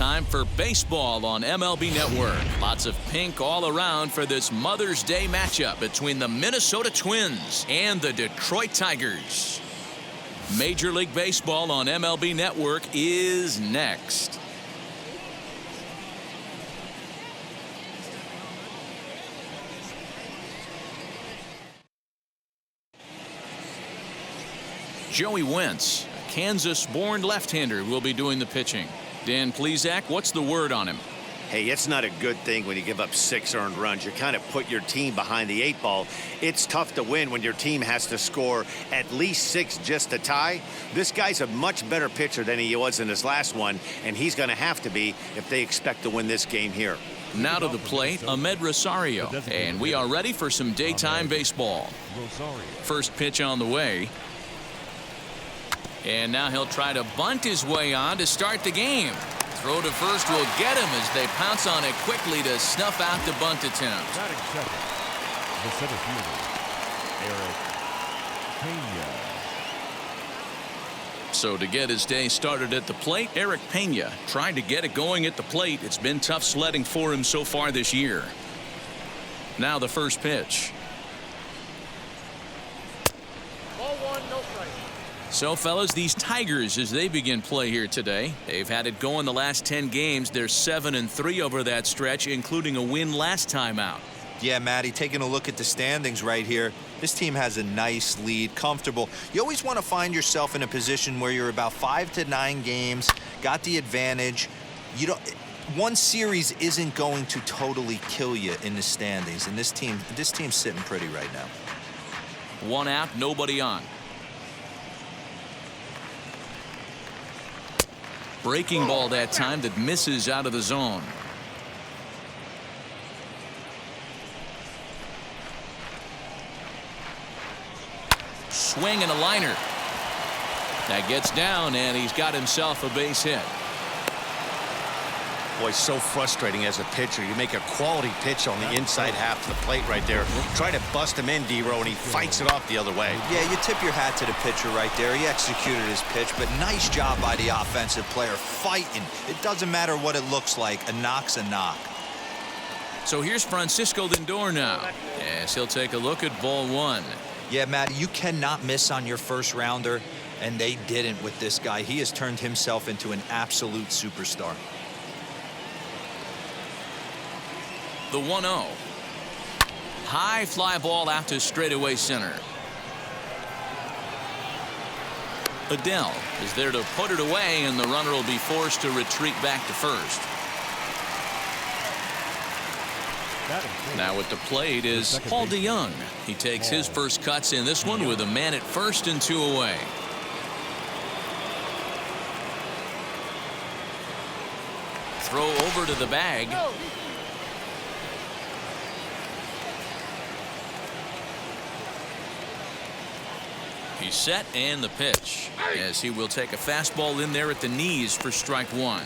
time for baseball on MLB Network. Lots of pink all around for this Mother's Day matchup between the Minnesota Twins and the Detroit Tigers. Major League Baseball on MLB Network is next. Joey Wentz, a Kansas-born left-hander, will be doing the pitching. Dan Plesac, what's the word on him? Hey, it's not a good thing when you give up 6 earned runs. You kind of put your team behind the 8 ball. It's tough to win when your team has to score at least 6 just to tie. This guy's a much better pitcher than he was in his last one, and he's going to have to be if they expect to win this game here. Now to the plate, Amed Rosario, and we are ready for some daytime baseball. First pitch on the way. And now he'll try to bunt his way on to start the game. Throw to first will get him as they pounce on it quickly to snuff out the bunt attempt. Batting second, the center fielder, Eric Pena. So to get his day started at the plate, Eric Pena tried to get it going at the plate. It's been tough sledding for him so far this year. Now the first pitch. Ball 1, no strike. So, fellas, these Tigers, as they begin play here today, they've had it going the last 10 games. They're 7-3 over that stretch, including a win last time out. Yeah, Matty, taking a look at the standings right here, this team has a nice lead, comfortable. You always want to find yourself in a position where you're about 5 to 9 games, got the advantage. You don't. One series isn't going to totally kill you in the standings, and this team's sitting pretty right now. One out, nobody on. Breaking ball that time that misses out of the zone. Swing and a liner. That gets down, and he's got himself a base hit. Boy, so frustrating as a pitcher. You make a quality pitch on the inside half of the plate right there. Try to bust him in, D-Row, and he fights it off the other way. Yeah, you tip your hat to the pitcher right there. He executed his pitch, but nice job by the offensive player fighting. It doesn't matter what it looks like. A knock's a knock. So here's Francisco Lindor now, as he'll take a look at ball 1. Yeah, Matty, you cannot miss on your first rounder, and they didn't with this guy. He has turned himself into an absolute superstar. The 1-0. High fly ball out to straightaway center. Adele is there to put it away, and the runner will be forced to retreat back to first. Now at the plate is Paul DeJong. He takes his first cuts in this one with a man at first and 2 away. Throw over to the bag. He's set, and the pitch, as he will take a fastball in there at the knees for strike 1.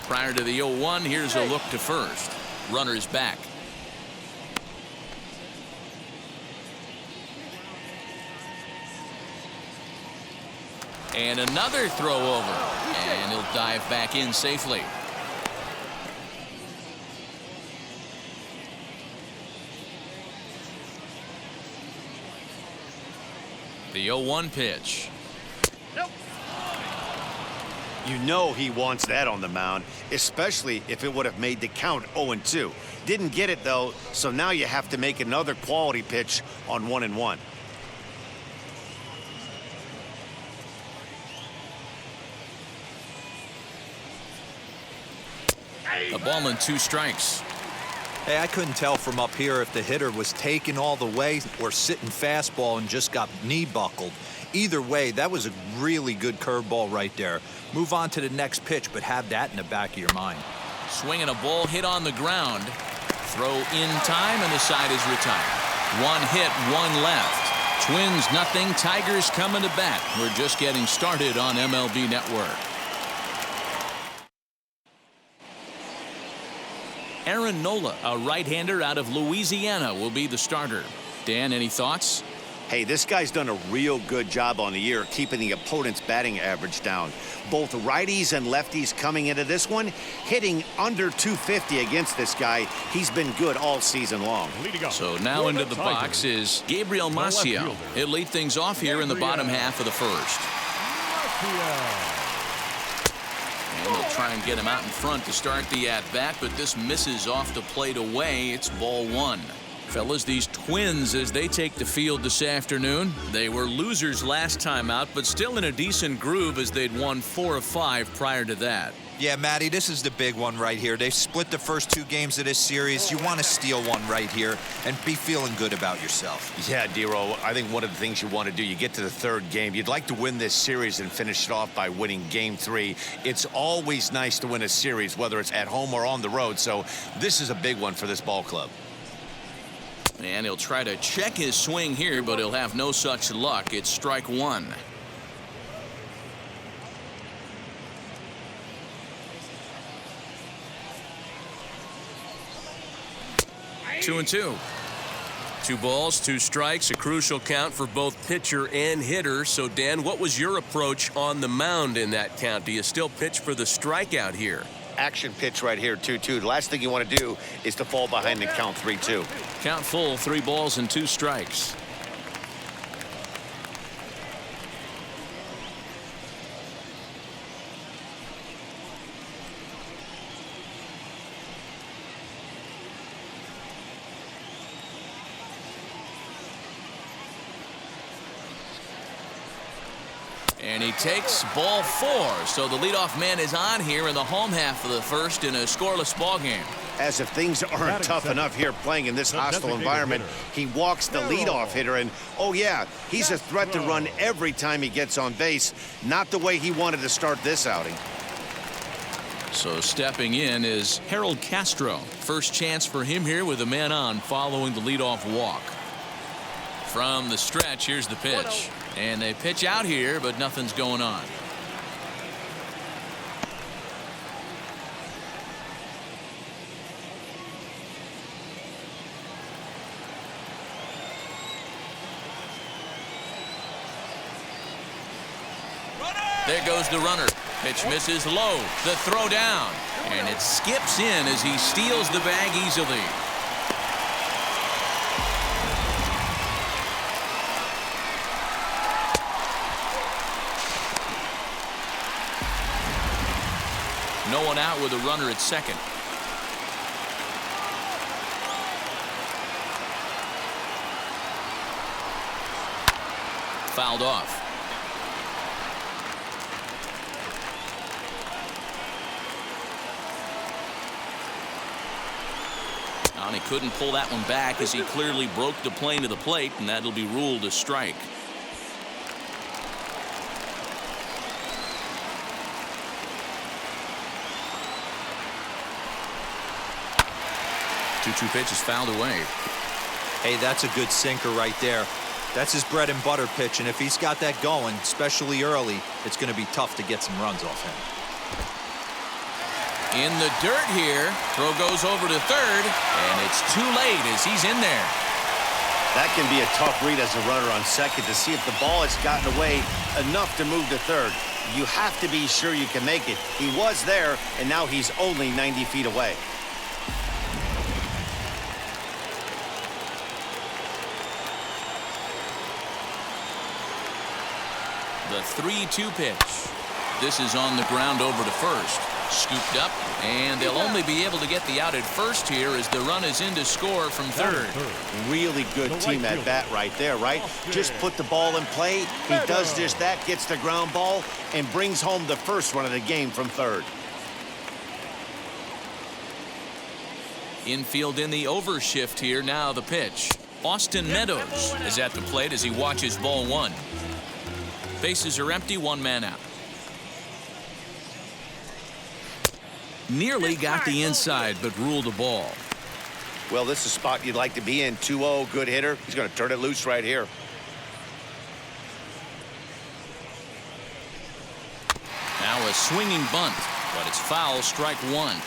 Prior to the 0-1, here's a look to first. Runner's back. And another throw over, and he'll dive back in safely. The 0-1 pitch. You know he wants that on the mound, especially if it would have made the count 0-2. Didn't get it, though, so now you have to make another quality pitch on 1-1. A ball and 2 strikes. Hey, I couldn't tell from up here if the hitter was taking all the way or sitting fastball and just got knee buckled. Either way, that was a really good curveball right there. Move on to the next pitch, but have that in the back of your mind. Swinging a ball hit on the ground. Throw in time, and the side is retired. 1 hit, 1 left. Twins nothing. Tigers coming to bat. We're just getting started on MLB Network. Aaron Nola, a right-hander out of Louisiana, will be the starter. Dan, any thoughts? Hey, this guy's done a real good job on the year keeping the opponent's batting average down. Both righties and lefties coming into this one, hitting under 250 against this guy. He's been good all season long. So now into the box is Gabriel Maciel. He'll lead things off here in the bottom half of the first. And they'll try and get him out in front to start the at-bat, but this misses off the plate away. It's ball one. Fellas, these Twins, as they take the field this afternoon, they were losers last time out, but still in a decent groove as they'd won 4 of 5 prior to that. Yeah, Matty, this is the big one right here. They've split the first 2 games of this series. You want to steal one right here and be feeling good about yourself. Yeah, Dero, I think one of the things you want to do, you get to the 3rd game, you'd like to win this series and finish it off by winning game 3. It's always nice to win a series, whether it's at home or on the road, so this is a big one for this ball club. And he'll try to check his swing here, but he'll have no such luck. It's strike one. Two and two. 2 balls, 2 strikes, a crucial count for both pitcher and hitter. So, Dan, what was your approach on the mound in that count? Do you still pitch for the strikeout here? Action pitch right here, 2-2. The last thing you want to do is to fall behind and count 3-2. Count full, 3 balls and 2 strikes. And he takes ball 4. So the leadoff man is on here in the home half of the first in a scoreless ball game. As if things aren't tough enough here playing in this hostile environment, he walks the leadoff hitter, and oh yeah, he's a threat to run every time he gets on base. Not the way he wanted to start this outing. So stepping in is Harold Castro. First chance for him here with a man on following the leadoff walk. From the stretch, here's the pitch. And they pitch out here, but nothing's going on. There goes the runner. Pitch misses low. The throw down. And it skips in as he steals the bag easily. No one out with a runner at second. Fouled off. And he couldn't pull that one back as he clearly broke the plane of the plate, and that'll be ruled a strike. Two pitch is fouled away. Hey, that's a good sinker right there. That's his bread and butter pitch, and if he's got that going, especially early, it's going to be tough to get some runs off him. In the dirt here. Throw goes over to third, and it's too late as he's in there. That can be a tough read as a runner on second to see if the ball has gotten away enough to move to third. You have to be sure you can make it. He was there, and now he's only 90 feet away. The 3-2 pitch. This is on the ground over to first. Scooped up, and they'll only be able to get the out at first here as the run is in to score from third. Really good team at bat right there, right? Just put the ball in play. He does just that, gets the ground ball, and brings home the first run of the game from third. Infield in the overshift here. Now the pitch. Austin Meadows is at the plate as he watches ball one. Bases are empty, 1 man out. Nearly got the inside, but ruled a ball. Well, this is a spot you'd like to be in. 2-0, good hitter. He's going to turn it loose right here. Now a swinging bunt, but it's foul, strike one.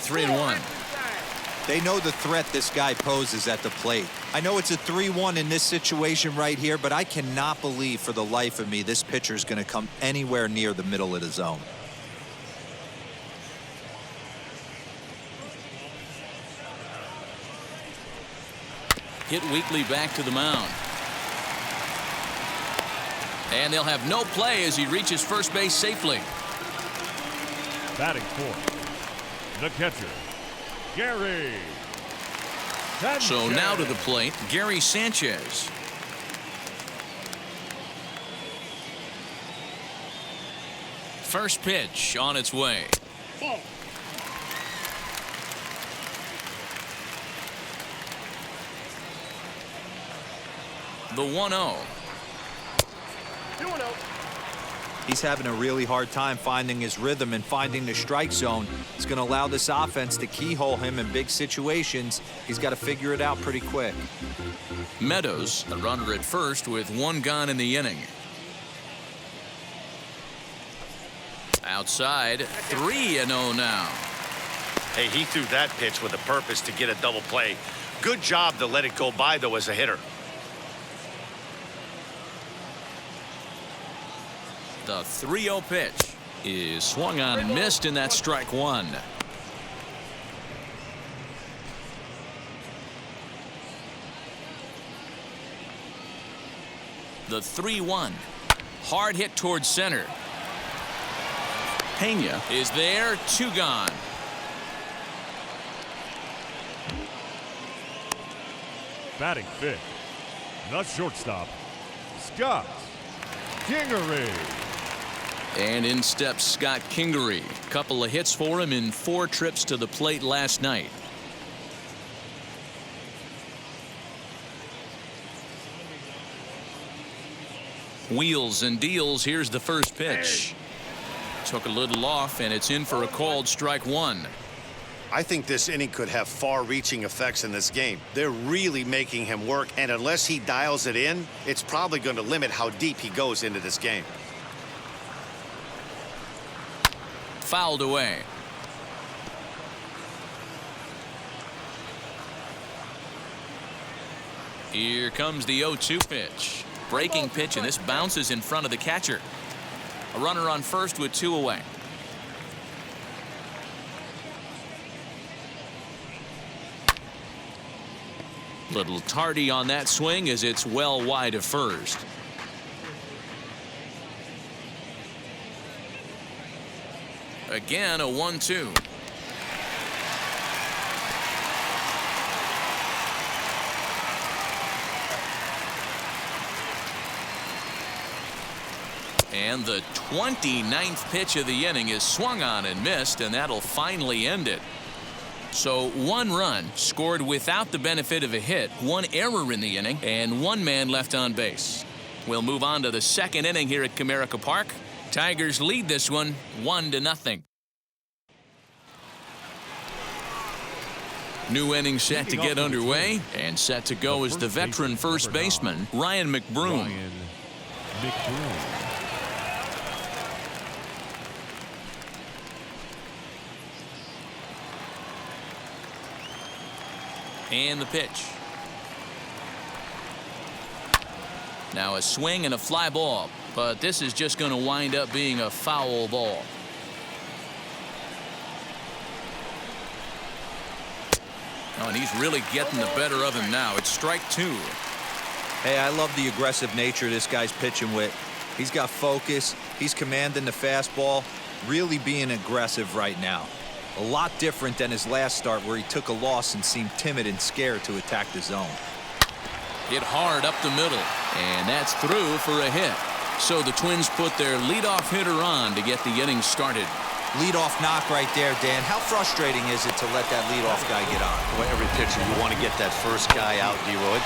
3-1. They know the threat this guy poses at the plate. I know it's a 3-1 in this situation right here, but I cannot believe for the life of me this pitcher is going to come anywhere near the middle of the zone. Hit weakly back to the mound. And they'll have no play as he reaches first base safely. Batting fourth, the catcher, Gary Sanchez. So now to the plate, Gary Sanchez. First pitch on its way. The 1-0. He's having a really hard time finding his rhythm and finding the strike zone. It's going to allow this offense to keyhole him in big situations. He's got to figure it out pretty quick. Meadows, the runner at first with one gone in the inning. Outside, 3-0 now. Hey, he threw that pitch with a purpose to get a double play. Good job to let it go by, though, as a hitter. The 3-0 pitch is swung on and missed, and that's strike one. The 3-1. Hard hit towards center. Pena is there, 2 gone. Batting fifth, the shortstop, Scott Kingery. And in steps Scott Kingery. Couple of hits for him in 4 trips to the plate last night. Wheels and deals. Here's the first pitch. Took a little off, and it's in for a called strike one. I think this inning could have far-reaching effects in this game. They're really making him work, and unless he dials it in, it's probably going to limit how deep he goes into this game. Fouled away. Here comes the 0-2 pitch. Breaking pitch, and this bounces in front of the catcher. A runner on first with 2 away. Little tardy on that swing as it's well wide of first. Again, a 1-2. And the 29th pitch of the inning is swung on and missed, and that'll finally end it. So 1 run scored without the benefit of a hit, 1 error in the inning, and 1 man left on base. We'll move on to the second inning here at Comerica Park. Tigers lead this one 1-0. New inning set to get underway, and set to go is the veteran first baseman, Ryan McBroom. And the pitch. Now a swing and a fly ball, but this is just going to wind up being a foul ball. Oh, and he's really getting the better of him now. It's strike 2. Hey, I love the aggressive nature this guy's pitching with. He's got focus. He's commanding the fastball, really being aggressive right now. A lot different than his last start where he took a loss and seemed timid and scared to attack the zone. Hit hard up the middle, and that's through for a hit. So the Twins put their leadoff hitter on to get the inning started. Leadoff knock right there, Dan. How frustrating is it to let that leadoff guy get on? Well, every pitcher, you want to get that first guy out, D-Roy.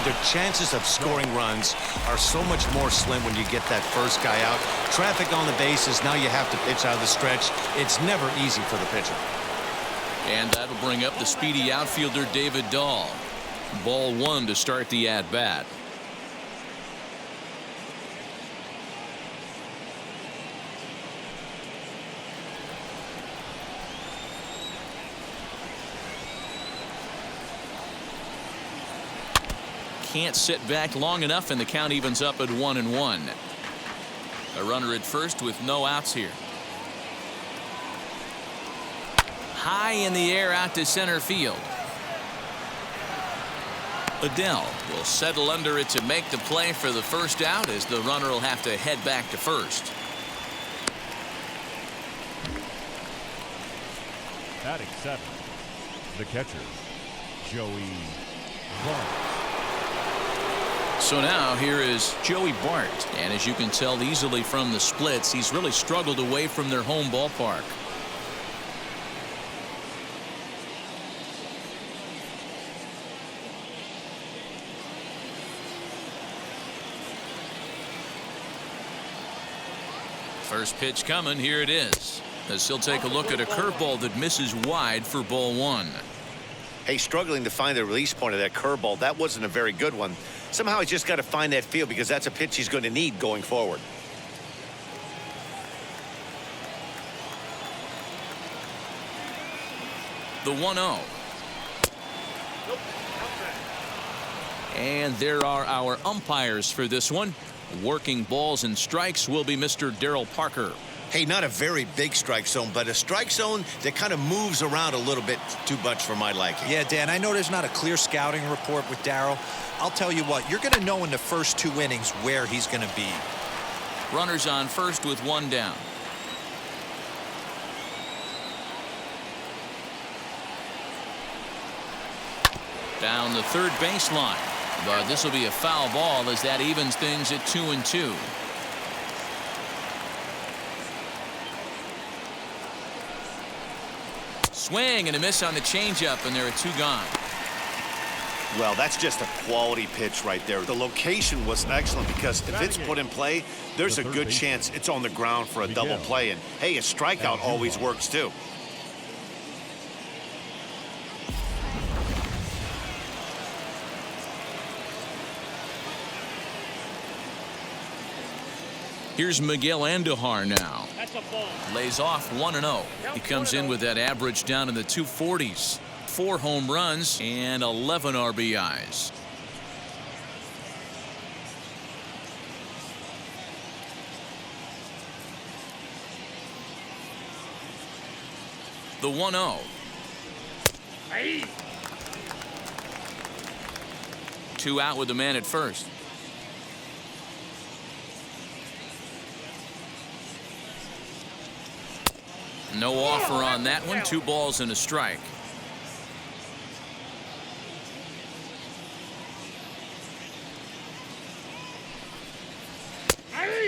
The chances of scoring runs are so much more slim when you get that first guy out. Traffic on the bases, now you have to pitch out of the stretch. It's never easy for the pitcher. And that'll bring up the speedy outfielder David Dahl. Ball 1 to start the at-bat. can't sit back long enough, and the count evens up at 1-1. A runner at first with no outs here. High in the air out to center field. Adell will settle under it to make the play for the first out, as the runner will have to head back to first. Batting 7, the catcher, Joey Bart. So now here is Joey Bart, and as you can tell easily from the splits, he's really struggled away from their home ballpark. First pitch coming. Here it is, as he'll take a look at a curveball that misses wide for ball 1. Hey, struggling to find the release point of that curveball. That wasn't a very good one. Somehow he's just got to find that feel, because that's a pitch he's going to need going forward. The 1-0. And there are our umpires for this one. Working balls and strikes will be Mr. Daryl Parker. Hey, not a very big strike zone, but a strike zone that kind of moves around a little bit too much for my liking. Yeah, Dan, I know there's not a clear scouting report with Daryl. I'll tell you what, you're going to know in the first 2 innings where he's going to be. Runners on first with 1 down. Down the third baseline. But this will be a foul ball, as that evens things at 2-2. Swing and a miss on the changeup, and there are 2 gone. Well, that's just a quality pitch right there. The location was excellent, because if it's put in play, there's a good chance it's on the ground for a double play. And hey, a strikeout always works too. Here's Miguel Andujar now. Lays off 1-0. He comes in with that average down in the 240s. 4 home runs and 11 RBIs. The 1-0. 2 out with the man at first. No offer on that one. 2 balls and a strike.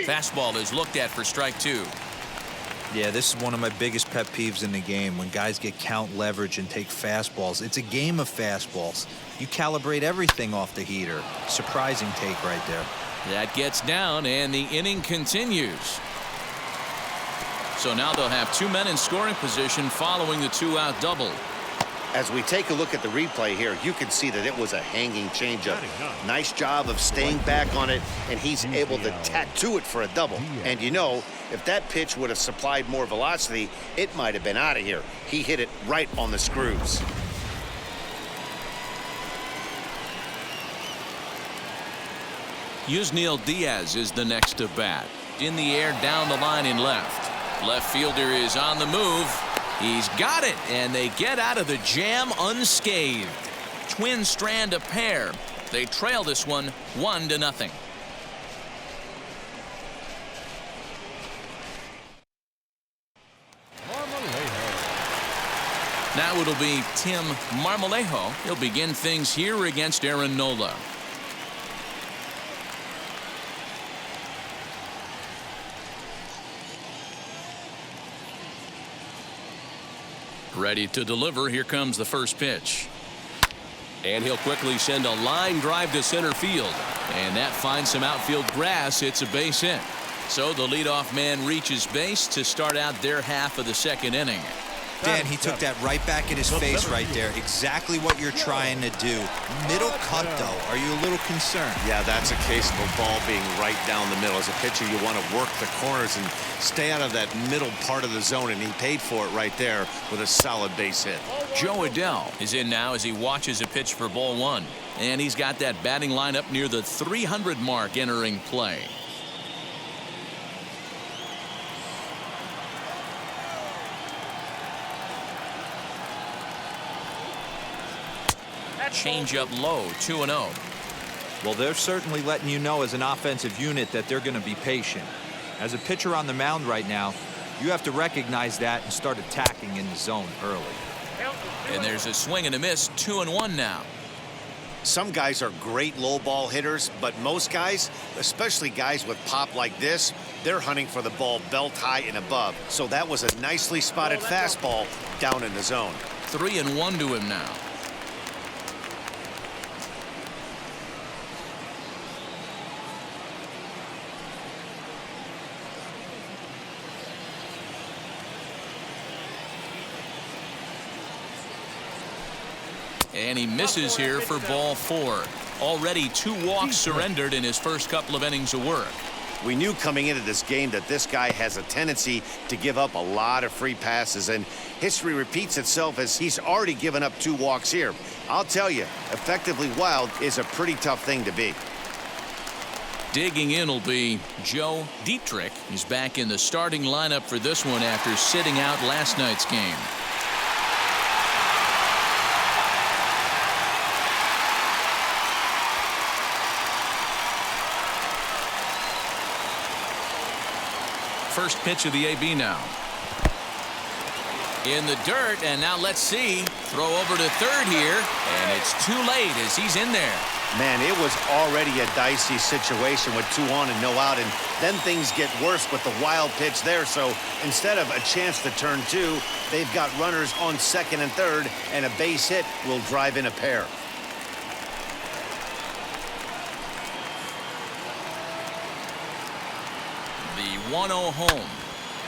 Fastball is looked at for strike 2. Yeah, this is one of my biggest pet peeves in the game, when guys get count leverage and take fastballs. It's a game of fastballs. You calibrate everything off the heater. Surprising take right there. That gets down, and the inning continues. So now they'll have 2 men in scoring position following the 2-out double. As we take a look at the replay here, you can see that it was a hanging changeup. Nice job of staying back on it, and he's able to tattoo it for a double. And you know, if that pitch would have supplied more velocity, it might have been out of here. He hit it right on the screws. Yusniel Diaz is the next to bat. In the air, down the line in left. Left fielder is on the move. He's got it, and they get out of the jam unscathed. Twins strand a pair. They trail this one 1-0. Now it'll be Tim Marmolejo. He'll begin things here against Aaron Nola. Ready to deliver. Here comes the first pitch. And he'll quickly send a line drive to center field. And that finds some outfield grass. It's a base hit. So the leadoff man reaches base to start out their half of the 2nd inning. Dan, he took that right back in his face right there. Exactly what you're trying to do. Middle cut, though. Are you a little concerned? Yeah, that's a case of a ball being right down the middle. As a pitcher, you want to work the corners and stay out of that middle part of the zone, and he paid for it right there with a solid base hit. Joe Adell is in now as he watches a pitch for ball one. And he's got that batting lineup near the 300 mark entering play. Change up low, 2-0. Well, they're certainly letting you know as an offensive unit that they're going to be patient. As a pitcher on the mound right now, you have to recognize that and start attacking in the zone early. And there's a swing and a miss, 2-1 now. Some guys are great low ball hitters, but most guys, especially guys with pop like this, they're hunting for the ball belt high and above. So that was a nicely spotted fastball down in the zone. 3-1 to him now. And he misses here for ball four. Already 2 walks surrendered in his first couple of innings of work. We knew coming into this game that this guy has a tendency to give up a lot of free passes, and history repeats itself as he's already given up 2 walks here. I'll tell you, effectively wild is a pretty tough thing to be. Digging in will be Joe Dietrich. He's back in the starting lineup for this one after sitting out last night's game. First pitch of the AB now. In the dirt, and now let's see. Throw over to third here, and it's too late as he's in there. Man, it was already a dicey situation with 2 on and no out, and then things get worse with the wild pitch there. So instead of a chance to turn 2, they've got runners on second and third, and a base hit will drive in a pair. The 1-0 home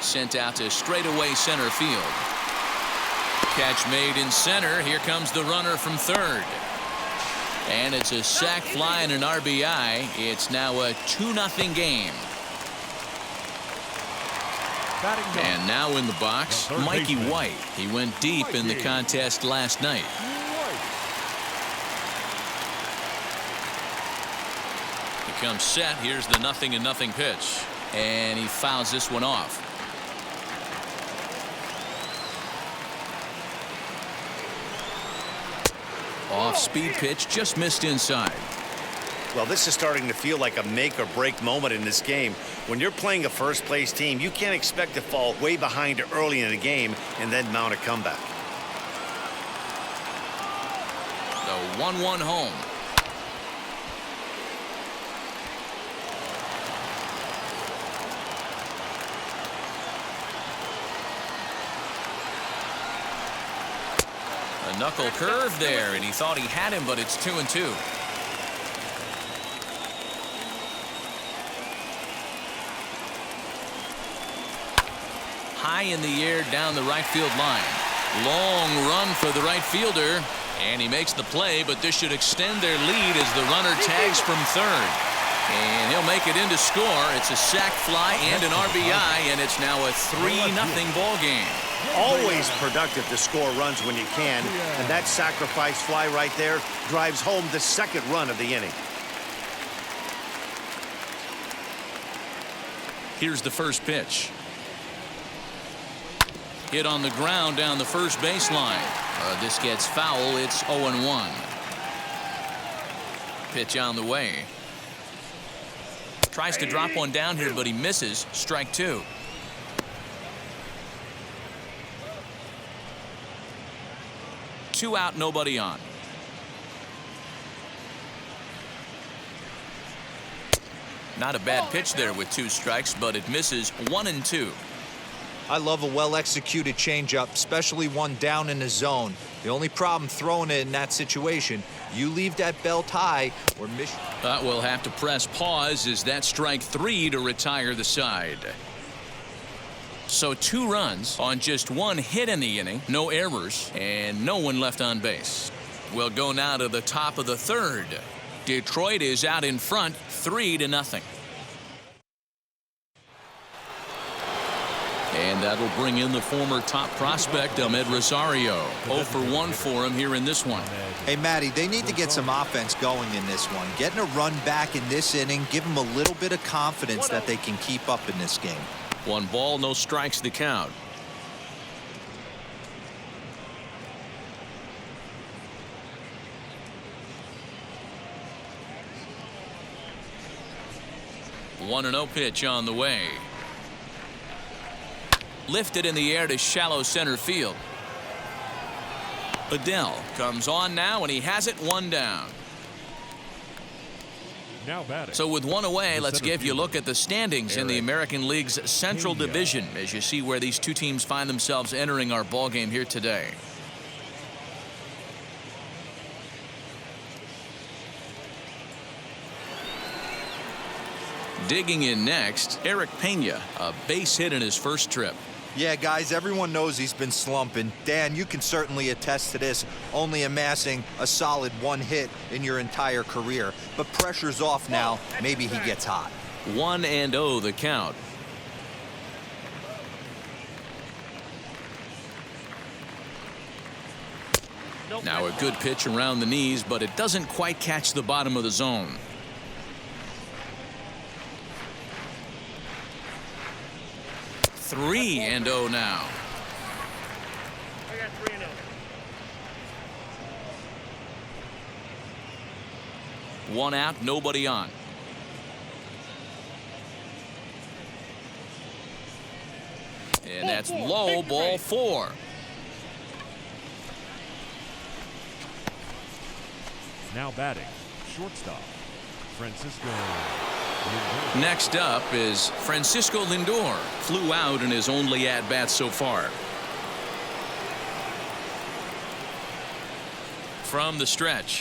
sent out to straightaway center field. Catch made in center. Here comes the runner from third. And it's a sac fly and an RBI. It's now a 2-0 game. And now in the box, Mikey White. He went deep in the contest last night. He comes set. Here's the 0-0 pitch. And he fouls this one off. Off-speed pitch, just missed inside. Well, this is starting to feel like a make-or-break moment in this game. When you're playing a first-place team, you can't expect to fall way behind early in the game and then mount a comeback. The 1-1 home. A knuckle curve there, and he thought he had him, but it's 2-2. High in the air down the right field line. Long run for the right fielder, and he makes the play, but this should extend their lead as the runner tags from third. And he'll make it in to score. It's a sac fly and an RBI, and it's now a 3-0 ball game. Always productive to score runs when you can, and that sacrifice fly right there drives home the second run of the inning. Here's the first pitch. Hit on the ground down the first baseline. This gets foul. It's 0-1. Pitch on the way. Tries to drop one down here, but he misses. Strike 2. Two out, nobody on. Not a bad pitch there with 2 strikes, but it misses 1-2. I love a well-executed changeup, especially one down in the zone. The only problem throwing it in that situation, you leave that belt high or miss. We'll have to press pause as that strike 3 to retire the side. So 2 runs on just 1 hit in the inning, no errors, and no one left on base. We'll go now to the top of the third. Detroit is out in front, 3-0. And that'll bring in the former top prospect, Ahmed Rosario. 0 for 1 for him here in this one. Hey, Matty, they need to get some offense going in this one. Getting a run back in this inning, give them a little bit of confidence that they can keep up in this game. 1 ball, no strikes to count. One 1-0 pitch on the way. Lifted in the air to shallow center field. Adele comes on now, and he has it 1 down. Now batting. So with 1 away, let's give you a look at the standings in the American League's Central Division as you see where these two teams find themselves entering our ball game here today. Digging in next, Eric Pena, a base hit in his first trip. Yeah, guys, everyone knows he's been slumping. Dan, you can certainly attest to this, only amassing a solid 1 hit in your entire career. But pressure's off now. Maybe he gets hot. 1-0 the count. Now a good pitch around the knees, but it doesn't quite catch the bottom of the zone. 3-0 now. I got 3-0. 1 out, nobody on. And that's low, ball 4. Now batting, shortstop, Francisco. Next up is Francisco Lindor. Flew out in his only at-bat so far. From the stretch.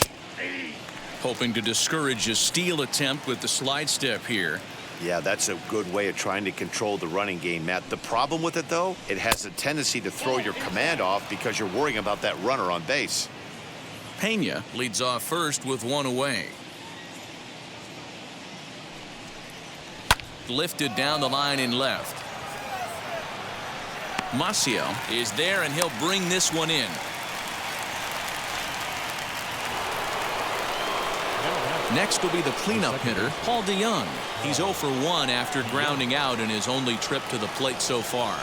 Hoping to discourage a steal attempt with the slide step here. Yeah, that's a good way of trying to control the running game, Matt. The problem with it, though, it has a tendency to throw your command off because you're worrying about that runner on base. Pena leads off first with 1 away. Lifted down the line in left. Maciel is there, and he'll bring this one in. Next will be the cleanup hitter, Paul DeJong. He's 0 for 1 after grounding out in his only trip to the plate so far.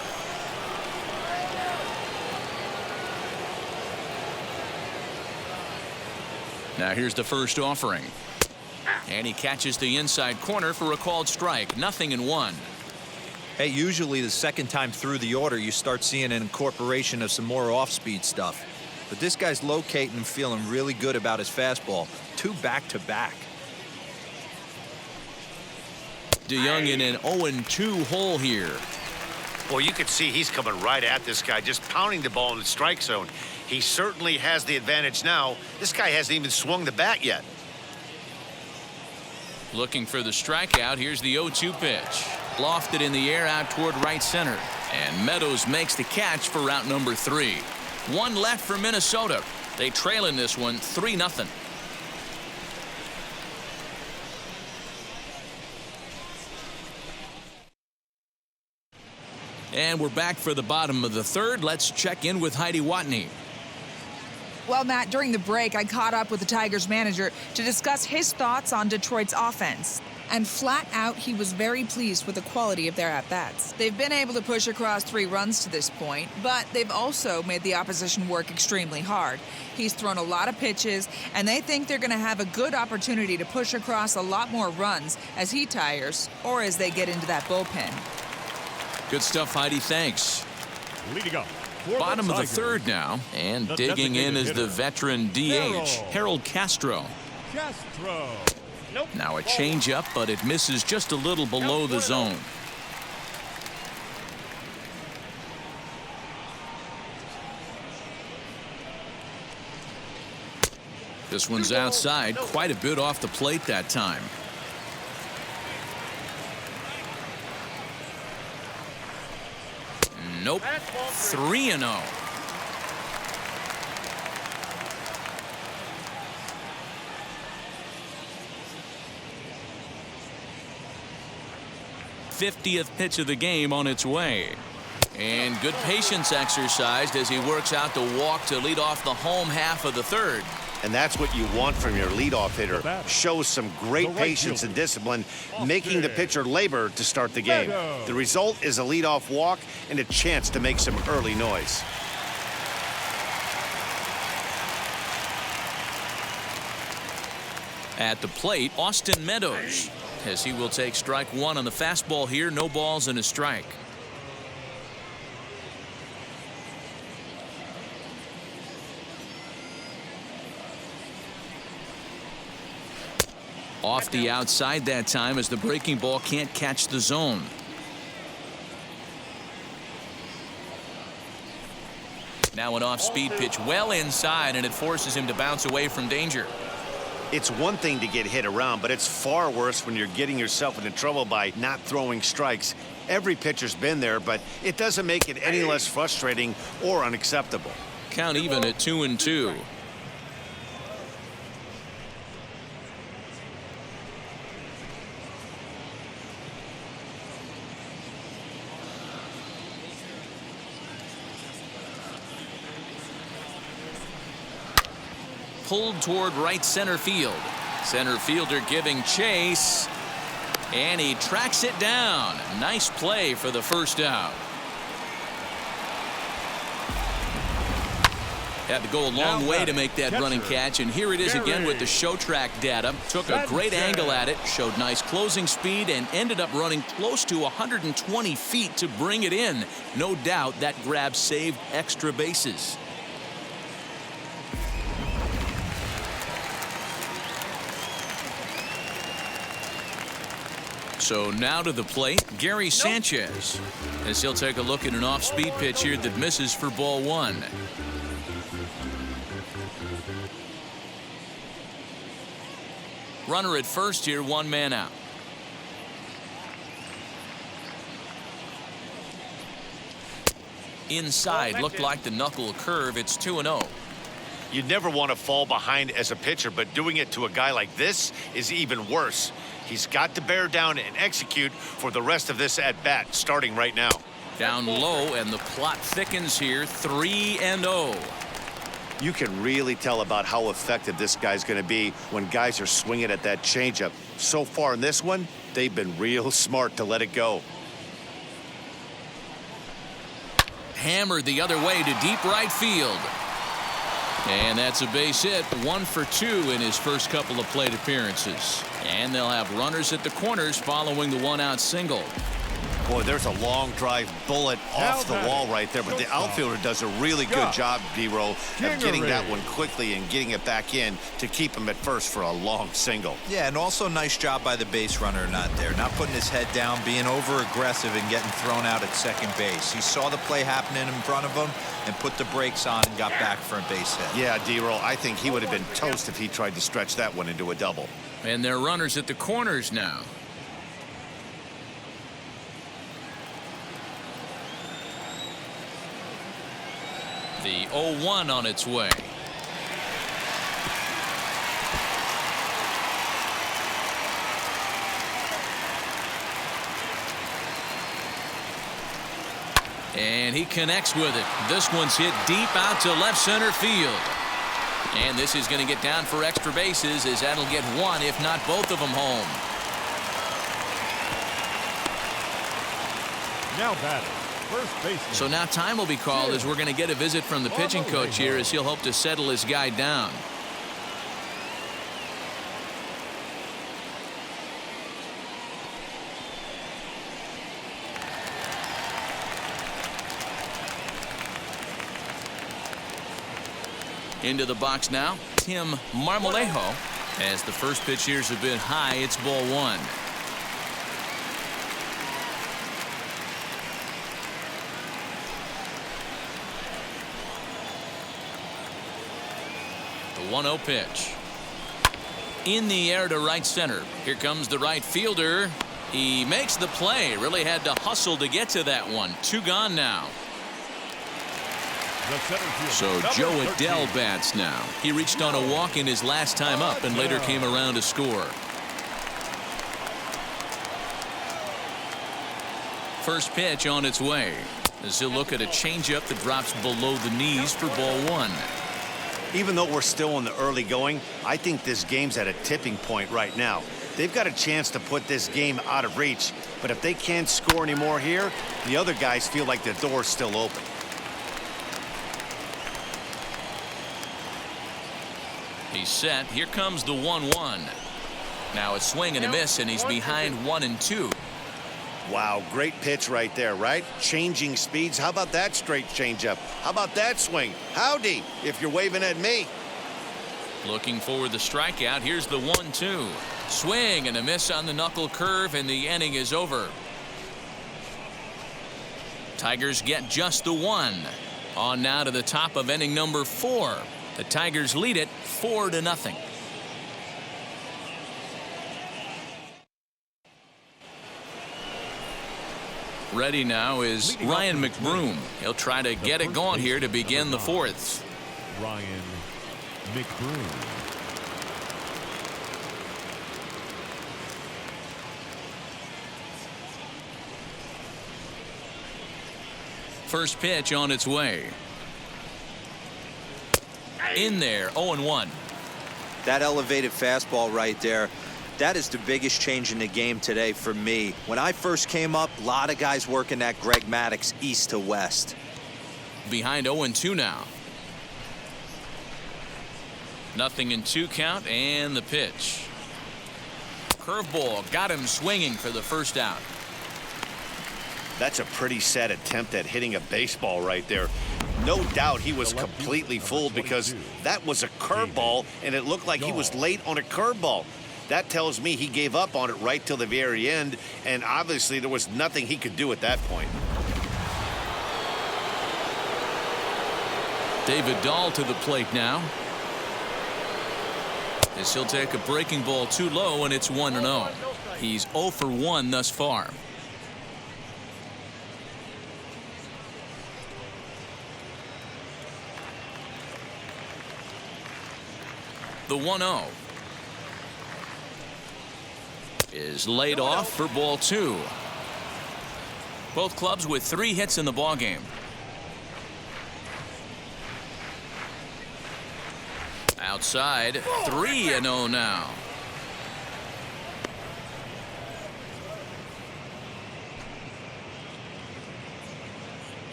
Now here's the first offering. And he catches the inside corner for a called strike. 0-1. Hey, usually the second time through the order, you start seeing an incorporation of some more off-speed stuff. But this guy's locating and feeling really good about his fastball. 2 back-to-back. DeJong in an 0-2 hole here. Well, you can see he's coming right at this guy, just pounding the ball in the strike zone. He certainly has the advantage now. This guy hasn't even swung the bat yet. Looking for the strikeout. Here's the 0-2 pitch. Lofted in the air out toward right center. And Meadows makes the catch for route number 3. 1 left for Minnesota. They trail in this one 3-0. And we're back for the bottom of the 3rd. Let's check in with Heidi Watney. Well, Matt, during the break, I caught up with the Tigers manager to discuss his thoughts on Detroit's offense. And flat out, he was very pleased with the quality of their at-bats. They've been able to push across 3 runs to this point, but they've also made the opposition work extremely hard. He's thrown a lot of pitches, and they think they're going to have a good opportunity to push across a lot more runs as he tires or as they get into that bullpen. Good stuff, Heidi. Thanks. Leading up. Bottom of the 3rd now, and digging in is the veteran DH, Harold Castro. Now a changeup, but it misses just a little below the zone. This one's outside, quite a bit off the plate that time. Nope. 3-0. '50th pitch of the game on its way. And good patience exercised as he works out the walk to lead off the home half of the third. And that's what you want from your leadoff hitter. Shows some great patience and discipline, making the pitcher labor to start the game. The result is a leadoff walk and a chance to make some early noise. At the plate, Austin Meadows, as he will take strike one on the fastball here. No balls and a strike. Off the outside that time as the breaking ball can't catch the zone. Now an off-speed pitch well inside, and it forces him to bounce away from danger. It's one thing to get hit around, but it's far worse when you're getting yourself into trouble by not throwing strikes. Every pitcher's been there, but it doesn't make it any less frustrating or unacceptable. Count even at 2-2. Pulled toward right center field. Center fielder giving chase, and he tracks it down. Nice play for the first out. Had to go a long way to make that running catch, and here it is again with the show track data. Took a great angle at it, showed nice closing speed, and ended up running close to 120 feet to bring it in. No doubt that grab saved extra bases. So now to the plate, Gary Sanchez, as he'll take a look at an off-speed pitch here that misses for ball one. Runner at first here, one man out. Inside, looked like the knuckle curve. It's 2-0. You'd never want to fall behind as a pitcher, but doing it to a guy like this is even worse. He's got to bear down and execute for the rest of this at-bat, starting right now. Down low, and the plot thickens here, 3-0. You can really tell about how effective this guy's going to be when guys are swinging at that changeup. So far in this one, they've been real smart to let it go. Hammered the other way to deep right field. And that's a base hit, 1 for 2 in his first couple of plate appearances. And they'll have runners at the corners following the one-out single. Boy, there's a long drive bullet off the wall right there, but the outfielder does a really good job, D-Row, of getting that one quickly and getting it back in to keep him at first for a long single. Yeah, and also nice job by the base runner not putting his head down, being over-aggressive and getting thrown out at second base. He saw the play happening in front of him and put the brakes on and got back for a base hit. Yeah, D-Row, I think he would have been toast if he tried to stretch that one into a double. And they're runners at the corners now. The 0-1 on its way. And he connects with it. This one's hit deep out to left center field. And this is going to get down for extra bases, as that'll get one, if not both of them, home. Now batting, first baseman. So now time will be called as we're going to get a visit from the pitching coach here, as he'll hope to settle his guy down. Into the box now, Tim Marmolejo. As the first pitch here's a bit high, it's ball one. The 1-0 pitch. In the air to right center. Here comes the right fielder. He makes the play. Really had to hustle to get to that one. 2 gone now. So Joe Adell bats now. He reached on a walk in his last time up and later came around to score. First pitch on its way. as he'll look at a changeup that drops below the knees for ball one. Even though we're still in the early going, I think this game's at a tipping point right now. They've got a chance to put this game out of reach, but if they can't score any more here, the other guys feel like the door's still open. He's set. Here comes the 1-1. Now a swing and a miss, and he's behind 1-2. Wow, great pitch right there, right? Changing speeds. How about that straight changeup? How about that swing? Howdy, if you're waving at me. Looking for the strikeout. Here's the 1-2. Swing and a miss on the knuckle curve, and the inning is over. Tigers get just the one. On now to the top of inning number 4. The Tigers lead it 4-0. Ready now is Ryan McBroom. He'll try to get it going here to begin the 4th. Ryan McBroom. First pitch on its way. In there, 0-1. That elevated fastball right there, that is the biggest change in the game today for me. When I first came up, a lot of guys working that Greg Maddux east to west. Behind 0-2 now. 0-2 count, and the pitch. Curveball got him swinging for the first out. That's a pretty sad attempt at hitting a baseball right there. No doubt he was completely fooled because that was a curveball, and it looked like he was late on a curveball. That tells me he gave up on it right till the very end, and obviously there was nothing he could do at that point. David Dahl to the plate now. As he'll take a breaking ball too low, and it's 1-0. He's 0 for 1 thus far. The 1-0 is laid off for ball 2. Both clubs with 3 hits in the ballgame. Outside, 3-0 now.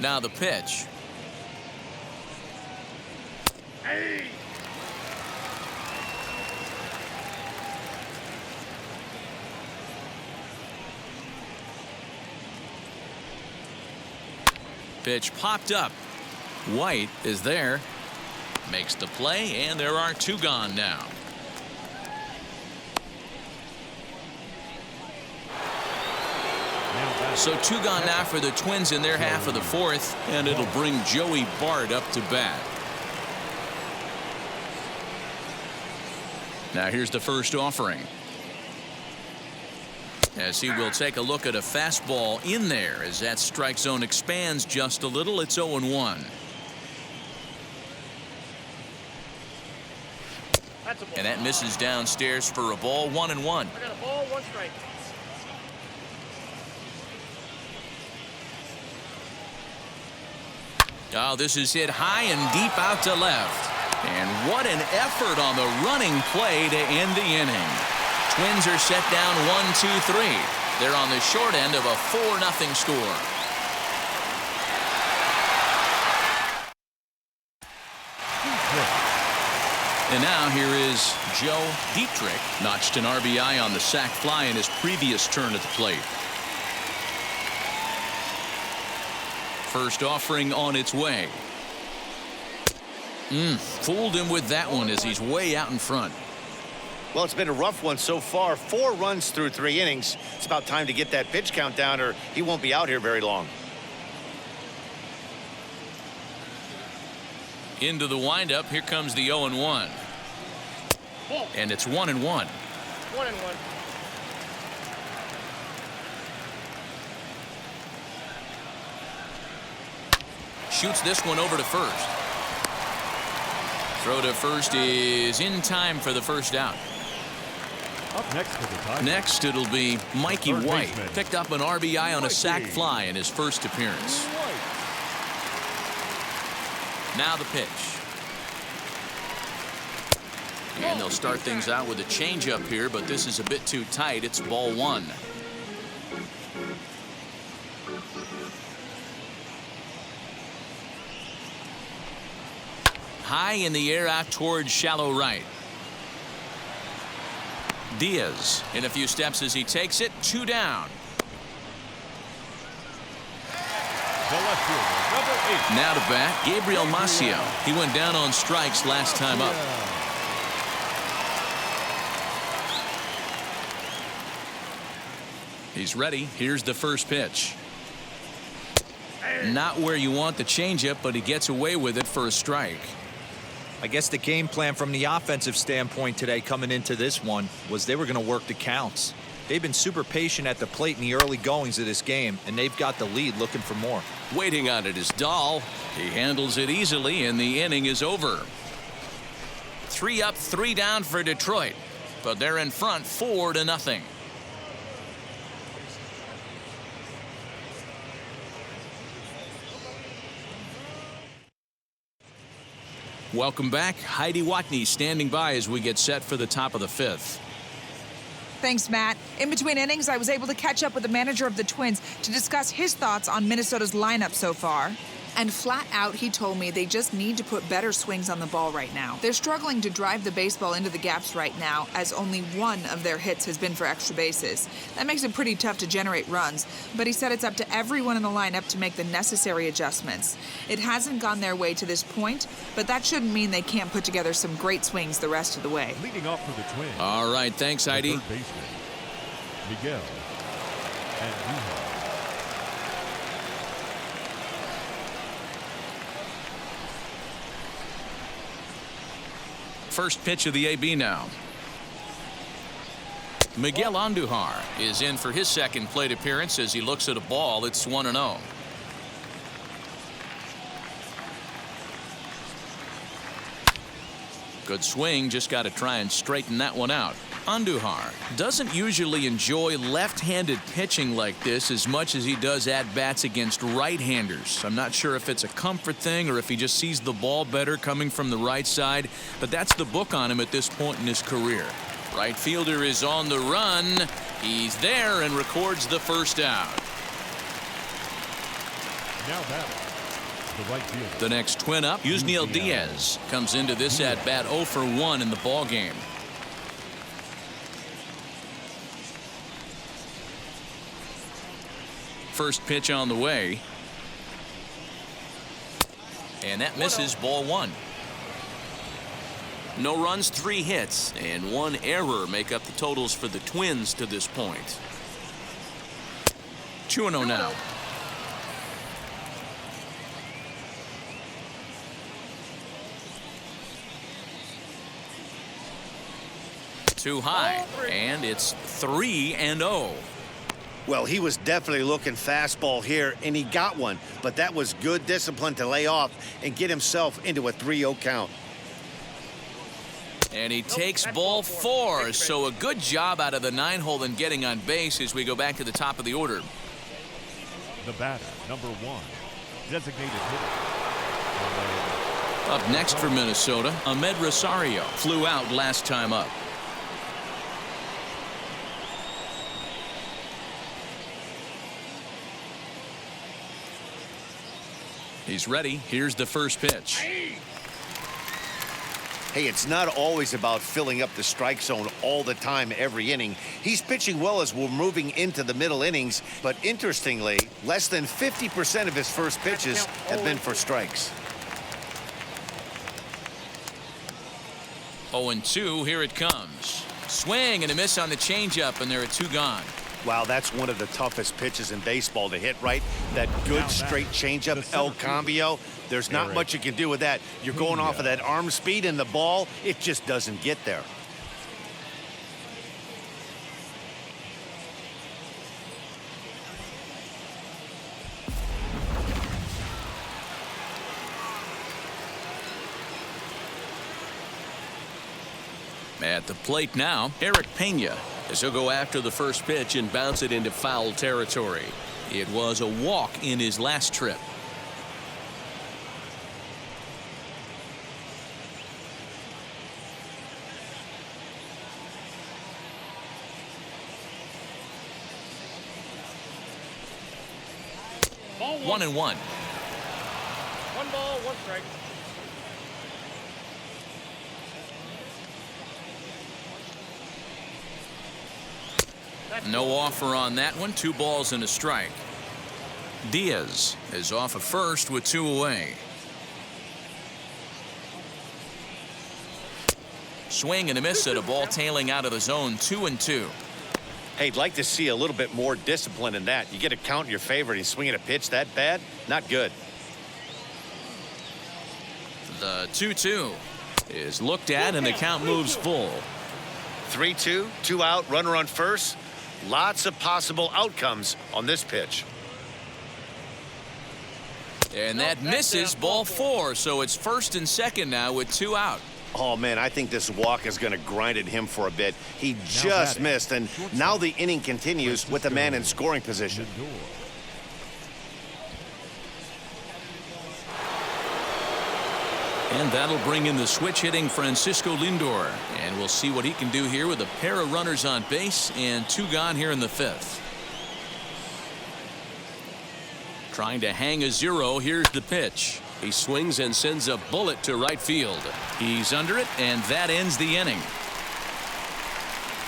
Now the pitch. Pitch popped up. White is there. Makes the play, and there are 2 gone now. So 2 gone now for the Twins in their half of the 4th, and it'll bring Joey Bart up to bat. Now here's the first offering. As he will take a look at a fastball in there as that strike zone expands just a little. It's 0-1. And that misses downstairs for a ball. 1-1. I got a ball, 1 strike. Oh, this is hit high and deep out to left. And what an effort on the running play to end the inning. Twins are set down 1-2-3. They're on the short end of a 4-0 score. And now here is Joe Dietrich. Notched an RBI on the sac fly in his previous turn at the plate. First offering on its way. Fooled him with that one as he's way out in front. Well, it's been a rough one so far. 4 runs through 3 innings. It's about time to get that pitch count down, or he won't be out here very long. Into the windup. Here comes the 0-1. And it's 1-1. 1-1. Shoots this one over to first. Throw to first is in time for the first out. Up next for the Tigers. Next, it'll be Mikey Third White. baseman. Picked up an RBI on a sac Mikey. fly in his first appearance. Now the pitch. And they'll start things out with a changeup here, but this is a bit too tight. It's ball one. High in the air out towards shallow right. Diaz in a few steps as he takes it. 2 down. The left fielder, number 8. Now to bat, Gabriel Maciel. He went down on strikes last time up. He's ready. Here's the first pitch. Not where you want the changeup, but he gets away with it for a strike. I guess the game plan from the offensive standpoint today coming into this one was they were going to work the counts. They've been super patient at the plate in the early goings of this game, and they've got the lead looking for more. Waiting on it is Dahl. He handles it easily, and the inning is over. 3 up, 3 down for Detroit, but they're in front 4-0. Welcome back. Heidi Watney standing by as we get set for the top of the 5th. Thanks, Matt. In between innings, I was able to catch up with the manager of the Twins to discuss his thoughts on Minnesota's lineup so far. And flat out, he told me they just need to put better swings on the ball right now. They're struggling to drive the baseball into the gaps right now, as only one of their hits has been for extra bases. That makes it pretty tough to generate runs, but he said it's up to everyone in the lineup to make the necessary adjustments. It hasn't gone their way to this point, but that shouldn't mean they can't put together some great swings the rest of the way. Leading off for the Twins. All right, thanks, the Heidi. third baseman, Miguel Andujar. First pitch of the AB now. Miguel Andujar is in for his second plate appearance as he looks at a ball. It's 1-0. Good swing, just got to try and straighten that one out. Andujar doesn't usually enjoy left-handed pitching like this as much as he does at-bats against right-handers. I'm not sure if it's a comfort thing or if he just sees the ball better coming from the right side, but that's the book on him at this point in his career. Right fielder is on the run. He's there and records the first out. Now batting, the right fielder. The next twin up, Yusniel Diaz, comes into this at-bat 0 for 1 in the ball game. First pitch on the way. And that misses, ball 1. No runs, 3 hits, and 1 error make up the totals for the Twins to this point. 2-0 now. Too high, and it's 3-0. Well, he was definitely looking fastball here, and he got one. But that was good discipline to lay off and get himself into a 3-0 count. And he takes ball 4, so a good job out of the 9-hole in getting on base as we go back to the top of the order. The batter, number 1, designated hitter. Up next for Minnesota, Ahmed Rosario flew out last time up. He's ready. Here's the first pitch. Hey, it's not always about filling up the strike zone all the time every inning. He's pitching well as we're moving into the middle innings, but interestingly, less than 50% of his first pitches have been for strikes. 0-2, here it comes. Swing and a miss on the changeup, and there are 2 gone. Wow, that's one of the toughest pitches in baseball to hit, right? That good straight changeup, El Cambio. There's not much you can do with that. You're going off of that arm speed, and the ball, it just doesn't get there. At the plate now, Eric Pena, as he'll go after the first pitch and bounce it into foul territory. It was a walk in his last trip. Ball 1-1. One ball, one strike. No offer on that one. 2 balls and a strike. Diaz is off at first with 2 away. Swing and a miss at a ball tailing out of the zone. 2-2. Hey, I'd like to see a little bit more discipline in that. You get a count in your favor and he's swinging a pitch that bad? Not good. The 2-2 is looked at and the count moves full. 3-2, 2 out, runner on first. Lots of possible outcomes on this pitch. And that misses, ball 4, so it's first and second now with 2 out. Oh, man, I think this walk is going to grind at him for a bit. He just batting, missed, and now the inning continues with the man in scoring position. And that'll bring in the switch hitting Francisco Lindor. And we'll see what he can do here with a pair of runners on base and 2 gone here in the 5th. Trying to hang a 0. Here's the pitch. He swings and sends a bullet to right field. He's under it, and that ends the inning.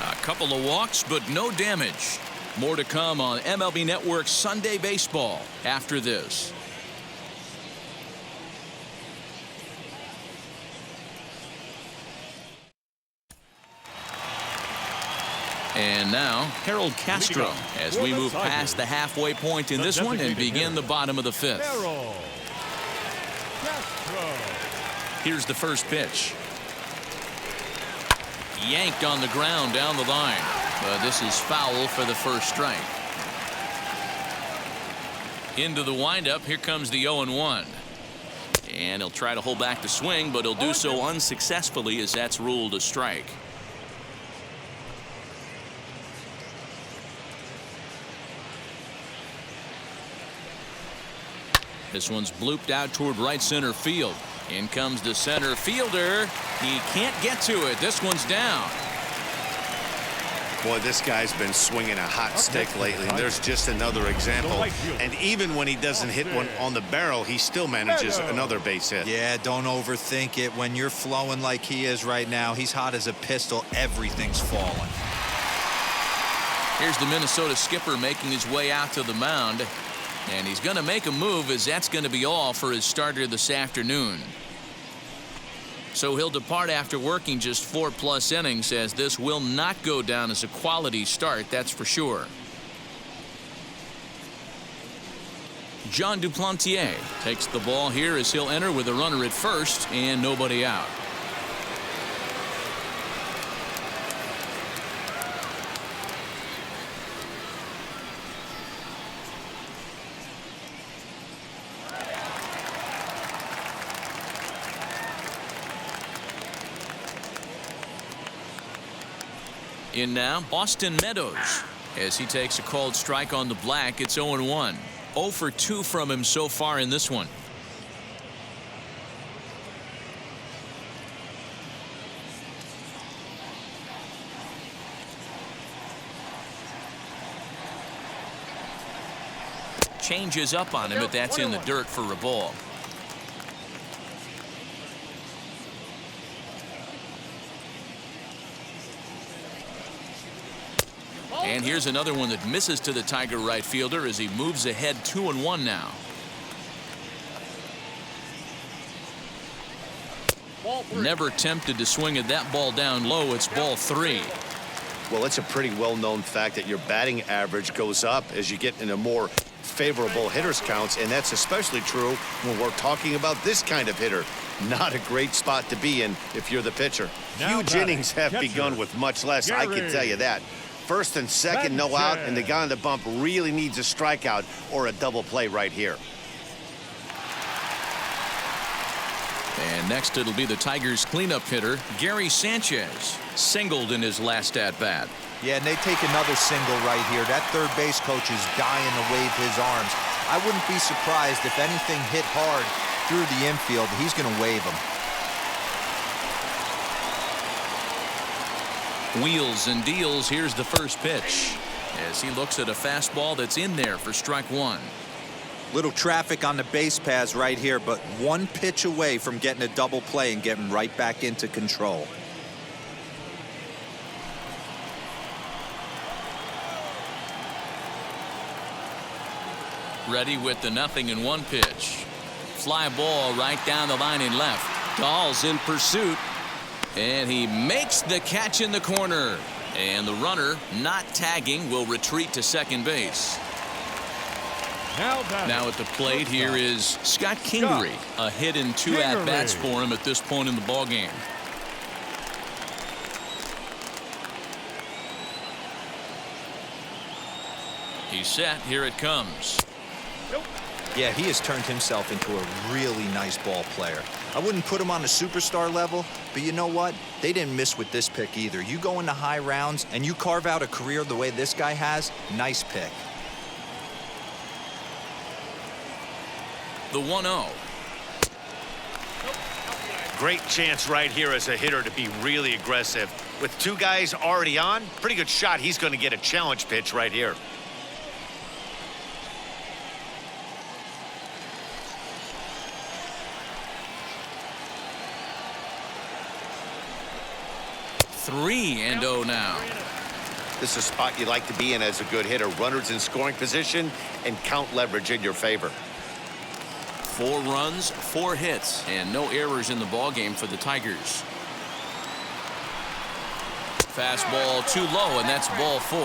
A couple of walks, but no damage. More to come on MLB Network Sunday Baseball after this. And now Harold Castro as we move past the halfway point in this one and begin the bottom of the 5th. Harold Castro. Here's the first pitch. Yanked on the ground down the line. This is foul for the first strike. Into the windup. Here comes the 0-1. And he'll try to hold back the swing, but he'll do so unsuccessfully as that's ruled a strike. This one's blooped out toward right center field. In comes the center fielder. He can't get to it. This one's down. Boy, this guy's been swinging a hot stick lately. And there's just another example. And even when he doesn't hit one on the barrel, he still manages another base hit. Yeah, don't overthink it. When you're flowing like he is right now, he's hot as a pistol. Everything's falling. Here's the Minnesota skipper making his way out to the mound. And he's going to make a move, as that's going to be all for his starter this afternoon. So he'll depart after working just 4+ innings, as this will not go down as a quality start, that's for sure. John Duplantier takes the ball here as he'll enter with a runner at first and nobody out. In now, Austin Meadows, as he takes a called strike on the black. It's 0-1. 0 for 2 from him so far in this one. Changes up on him, but that's in the dirt for a ball. And here's another one that misses to the Tiger right fielder as he moves ahead 2-1 now. Never tempted to swing at that ball down low. It's ball 3. Well, it's a pretty well-known fact that your batting average goes up as you get into more favorable hitters counts, and that's especially true when we're talking about this kind of hitter. Not a great spot to be in if you're the pitcher. Huge innings have begun with much less, I can tell you that. First and second, no out, and the guy on the bump really needs a strikeout or a double play right here. And next it'll be the Tigers cleanup hitter, Gary Sanchez. Singled in his last at-bat. Yeah, and they take another single right here. That third base coach is dying to wave his arms. I wouldn't be surprised if anything hit hard through the infield. He's going to wave them. Wheels and deals. Here's the first pitch as he looks at a fastball that's in there for strike one. Little traffic on the base paths right here, but one pitch away from getting a double play and getting right back into control. Ready with the 0-1 pitch. Fly ball right down the line and left. Dahl's in pursuit. And he makes the catch in the corner. And the runner, not tagging, will retreat to second base. Now at the plate here is Scott Kingery. A hit and 2 at-bats for him at this point in the ballgame. He's set. Here it comes. Yeah, he has turned himself into a really nice ball player. I wouldn't put him on a superstar level, but you know what? They didn't miss with this pick either. You go into high rounds and you carve out a career the way this guy has, nice pick. The 1-0. Great chance right here as a hitter to be really aggressive. With 2 guys already on, pretty good shot. He's going to get a challenge pitch right here. Three and 0 now. This is a spot you like to be in as a good hitter. Runners in scoring position and count leverage in your favor. 4 runs, 4 hits, and no errors in the ballgame for the Tigers. Fastball too low, and that's ball 4.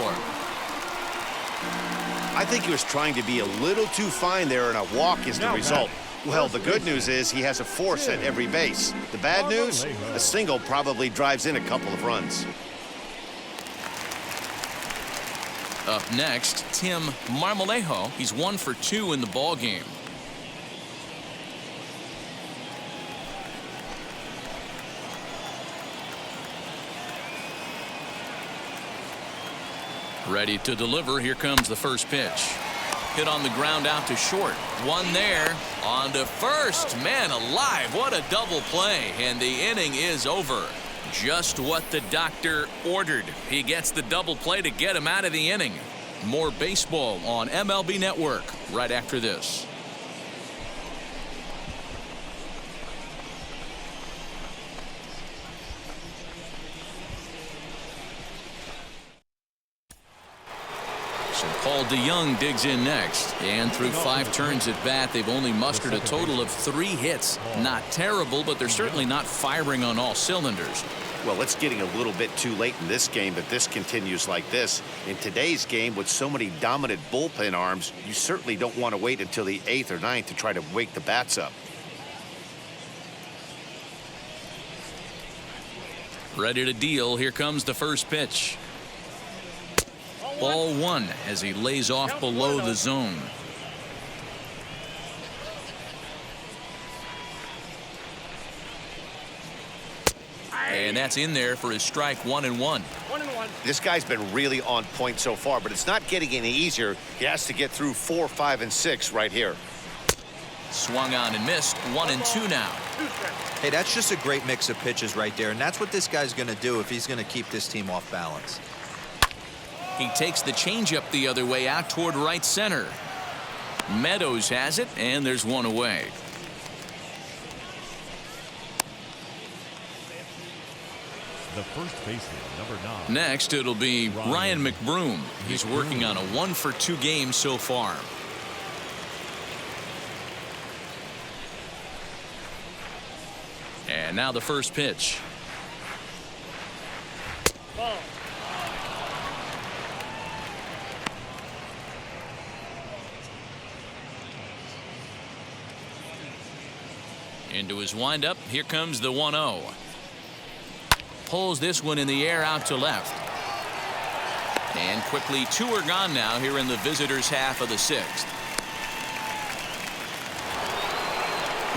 I think he was trying to be a little too fine there, and a walk is the result. Well, the good news is he has a force at every base. The bad news, a single probably drives in a couple of runs. Up next, Tim Marmolejo. He's 1 for 2 in the ballgame. Ready to deliver. Here comes the first pitch. Hit on the ground out to short. One there. On to first. Man alive, what a double play. And the inning is over. Just what the doctor ordered. He gets the double play to get him out of the inning. More baseball on MLB Network right after this. Paul DeYoung digs in next, and through 5 turns at bat, they've only mustered a total of 3 hits. Not terrible, but they're certainly not firing on all cylinders. Well, it's getting a little bit too late in this game, but this continues like this. In today's game, with so many dominant bullpen arms, you certainly don't want to wait until the 8th or 9th to try to wake the bats up. Ready to deal. Here comes the first pitch. Ball 1 as he lays off below the zone. And that's in there for his strike 1-1. This guy's been really on point so far, but it's not getting any easier. He has to get through 4, 5, and 6 right here. Swung on and missed. 1-2 now. Hey, that's just a great mix of pitches right there, and that's what this guy's going to do if he's going to keep this team off balance. He takes the changeup the other way out toward right center. Meadows has it, and there's one away. The first baseman, number 9. Next, it'll be Ryan McBroom. He's working on a 1 for 2 game so far. And now the first pitch. Ball. Into his windup. Here comes the 1-0. Pulls this one in the air out to left. And quickly 2 are gone now here in the visitors' half of the 6th.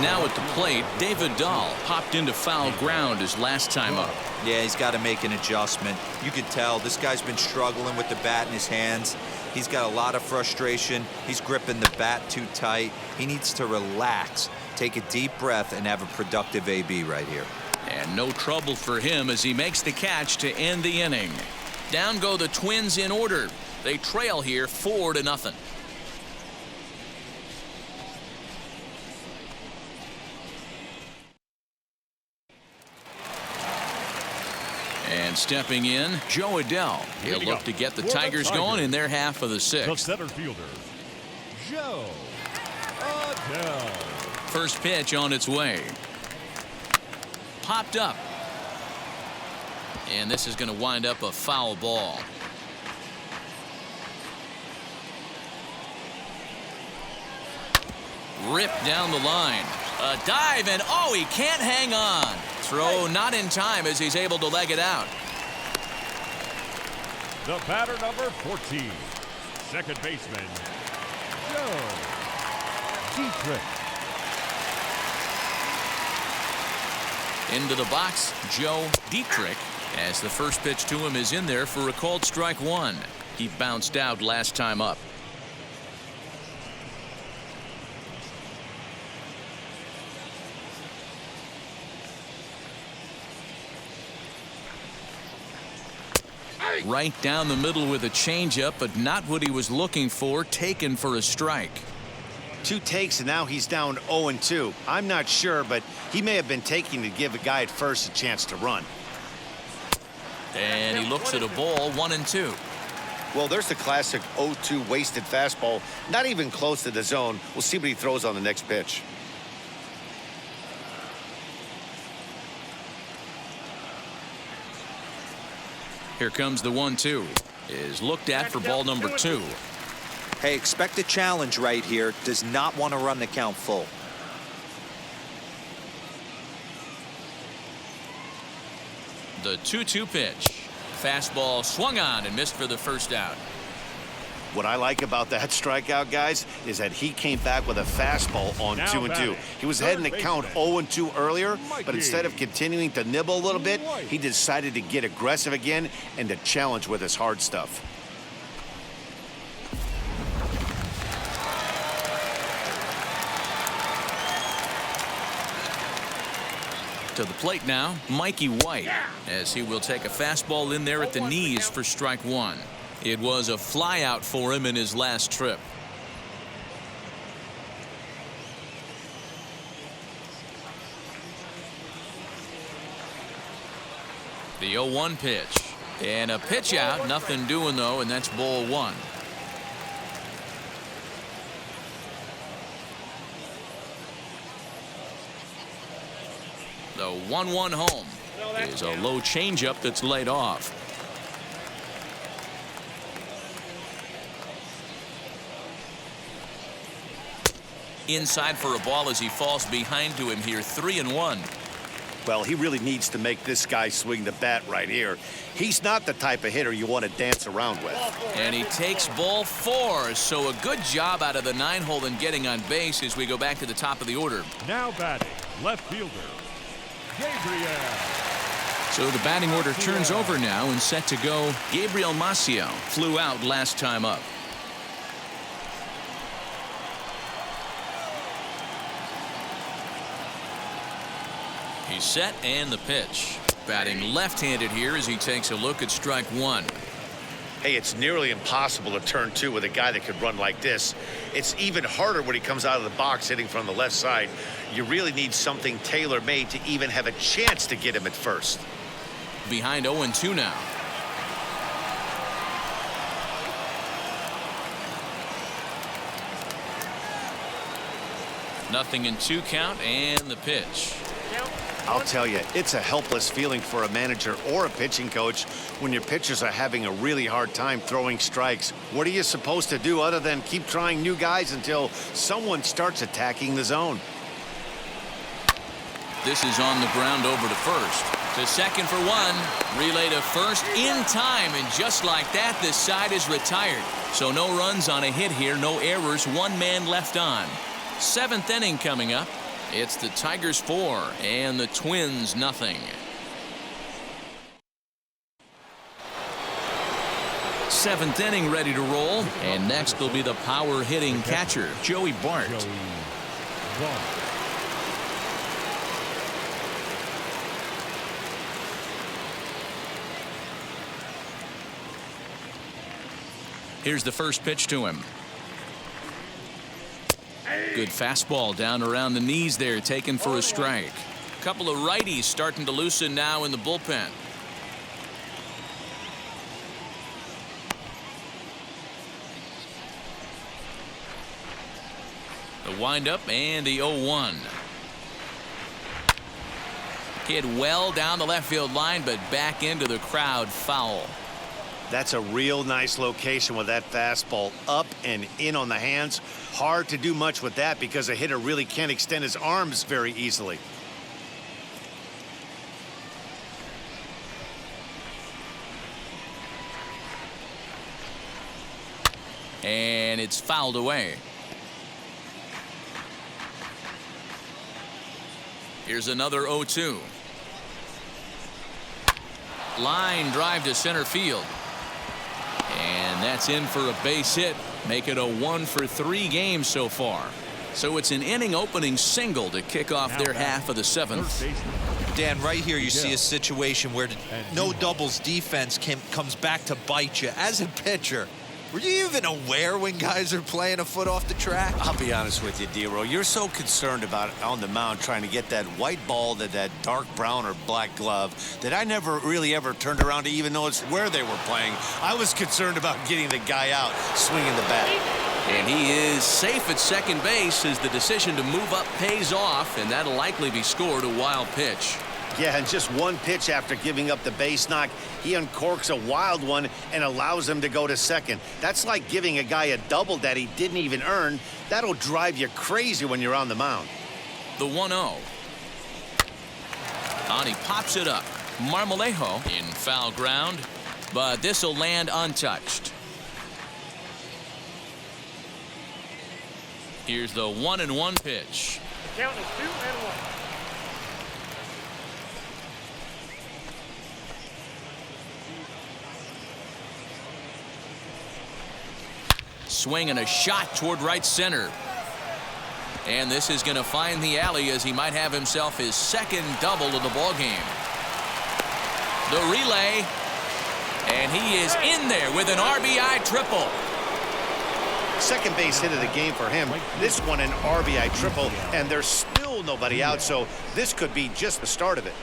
Now at the plate, David Dahl popped into foul ground his last time up. Yeah, he's got to make an adjustment. You could tell this guy's been struggling with the bat in his hands. He's got a lot of frustration. He's gripping the bat too tight. He needs to relax, take a deep breath, and have a productive AB right here. And no trouble for him as he makes the catch to end the inning. Down go the Twins in order. They trail here 4-0. And stepping in, Joe Adell. He'll look to get the Tigers going in their half of the The sixth. center fielder, Joe Adell. First pitch on its way. Popped up. And this is going to wind up a foul ball. Ripped down the line. A dive, and oh, he can't hang on. Throw not in time as he's able to leg it out. The batter, number 14, second baseman, Joe Dietrich. Into the box, Joe Dietrich, as the first pitch to him is in there for a called strike one. He bounced out last time up. Right down the middle with a changeup, but not what he was looking for, taken for a strike. 2 takes, and now he's down 0-2. I'm not sure, but he may have been taking to give a guy at first a chance to run. And he looks at a ball, 1-2. Well, there's the classic 0-2 wasted fastball, not even close to the zone. We'll see what he throws on the next pitch. Here comes the 1-2. Is looked at for ball number 2. Hey, expect a challenge right here. Does not want to run the count full. The 2-2 pitch. Fastball swung on and missed for the first out. What I like about that strikeout, guys, is that he came back with a fastball on Now 2-2. batting, He was third heading the count baseman, 0-2 earlier, but Mikey. instead of continuing to nibble a little bit, White. he decided to get aggressive again and to challenge with his hard stuff. To the plate now, Mikey White, as he will take a fastball in there at the knees for strike one. It was a flyout for him in his last trip. The 0-1 pitch. And a pitch out, nothing doing though, and that's ball one. The 1-1 home is a low changeup that's laid off. Inside for a ball as he falls behind to him here, 3-1. Well, he really needs to make this guy swing the bat right here. He's not the type of hitter you want to dance around with. And he takes ball four, so a good job out of the 9-hole in getting on base as we go back to the top of the order. Now batting, left fielder, Gabriel. So the batting order turns over now and set to go. Gabriel Maciel flew out last time up. He's set and the pitch. Batting left-handed here as he takes a look at strike one. Hey, it's nearly impossible to turn two with a guy that could run like this. It's even harder when he comes out of the box hitting from the left side. You really need something tailor-made to even have a chance to get him at first. Behind 0-2 now. Nothing in 2 count and the pitch. I'll tell you, it's a helpless feeling for a manager or a pitching coach when your pitchers are having a really hard time throwing strikes. What are you supposed to do other than keep trying new guys until someone starts attacking the zone? This is on the ground over to first. To second for one. Relay to first in time, and just like that, this side is retired. So no runs on a hit here, no errors, 1 man left on. 7th inning coming up. It's the Tigers 4 and the Twins nothing. Seventh inning ready to roll, and next will be the power hitting catcher, Joey Bart. Joey Bart. Here's the first pitch to him. Good fastball down around the knees there, taken for a strike. Couple of righties starting to loosen now in the bullpen. The windup and the 0-1. Hit well down the left field line, but back into the crowd, foul. That's a real nice location with that fastball up and in on the hands. Hard to do much with that because a hitter really can't extend his arms very easily. And it's fouled away. Here's another 0-2. Line drive to center field. And that's in for a base hit. Make it a 1-for-3 game so far. So it's an inning opening single to kick off their half of the seventh. Dan, right here you see a situation where no doubles defense comes back to bite you. As a pitcher, were you even aware when guys are playing a foot off the track? I'll be honest with you, D-Roll. You're so concerned about on the mound trying to get that white ball to that dark brown or black glove that I never really ever turned around to even notice where they were playing. I was concerned about getting the guy out swinging the bat. And he is safe at second base as the decision to move up pays off, and that'll likely be scored a wild pitch. Yeah, and just one pitch after giving up the base knock, he uncorks a wild one and allows him to go to second. That's like giving a guy a double that he didn't even earn. That'll drive you crazy when you're on the mound. The 1-0. And he pops it up. Marmolejo in foul ground, but this will land untouched. Here's the 1-1 pitch. The count is 2-1. Swing and a shot toward right center. And this is going to find the alley as he might have himself his second double of the ball game. The relay. And he is in there with an RBI triple. Second base hit of the game for him. This one an RBI triple, and there's still nobody out, so this could be just the start of it.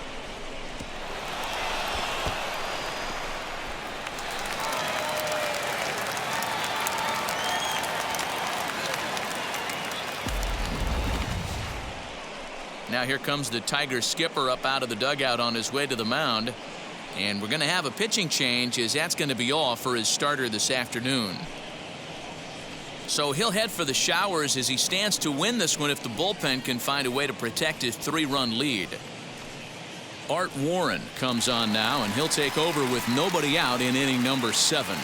Now here comes the Tiger skipper up out of the dugout on his way to the mound. And we're going to have a pitching change as that's going to be all for his starter this afternoon. So he'll head for the showers as he stands to win this one if the bullpen can find a way to protect his 3-run lead. Art Warren comes on now, and he'll take over with nobody out in inning number 7.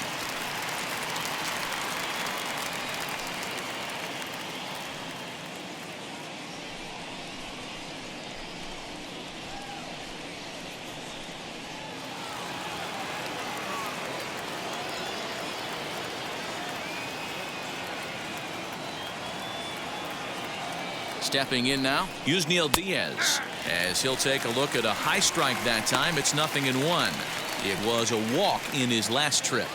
Stepping in now, Yusniel Diaz, as he'll take a look at a high strike that time. It's 0-1. It was a walk in his last trip.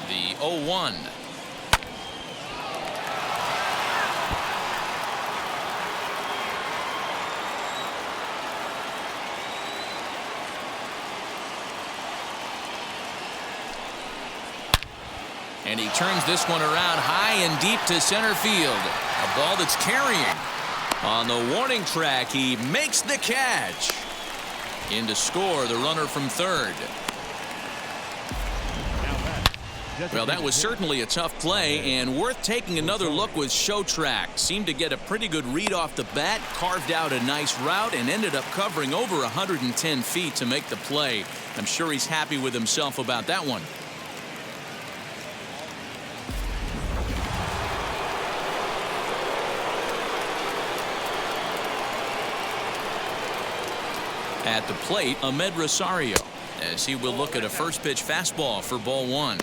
The 0-1. And he turns this one around high and deep to center field. A ball that's carrying. On the warning track, he makes the catch. In to score, the runner from third. Well, that was certainly a tough play, and worth taking another look with Showtrack. Seemed to get a pretty good read off the bat, carved out a nice route, and ended up covering over 110 feet to make the play. I'm sure he's happy with himself about that one. At the plate, Ahmed Rosario, as he will look at a first pitch fastball for ball one.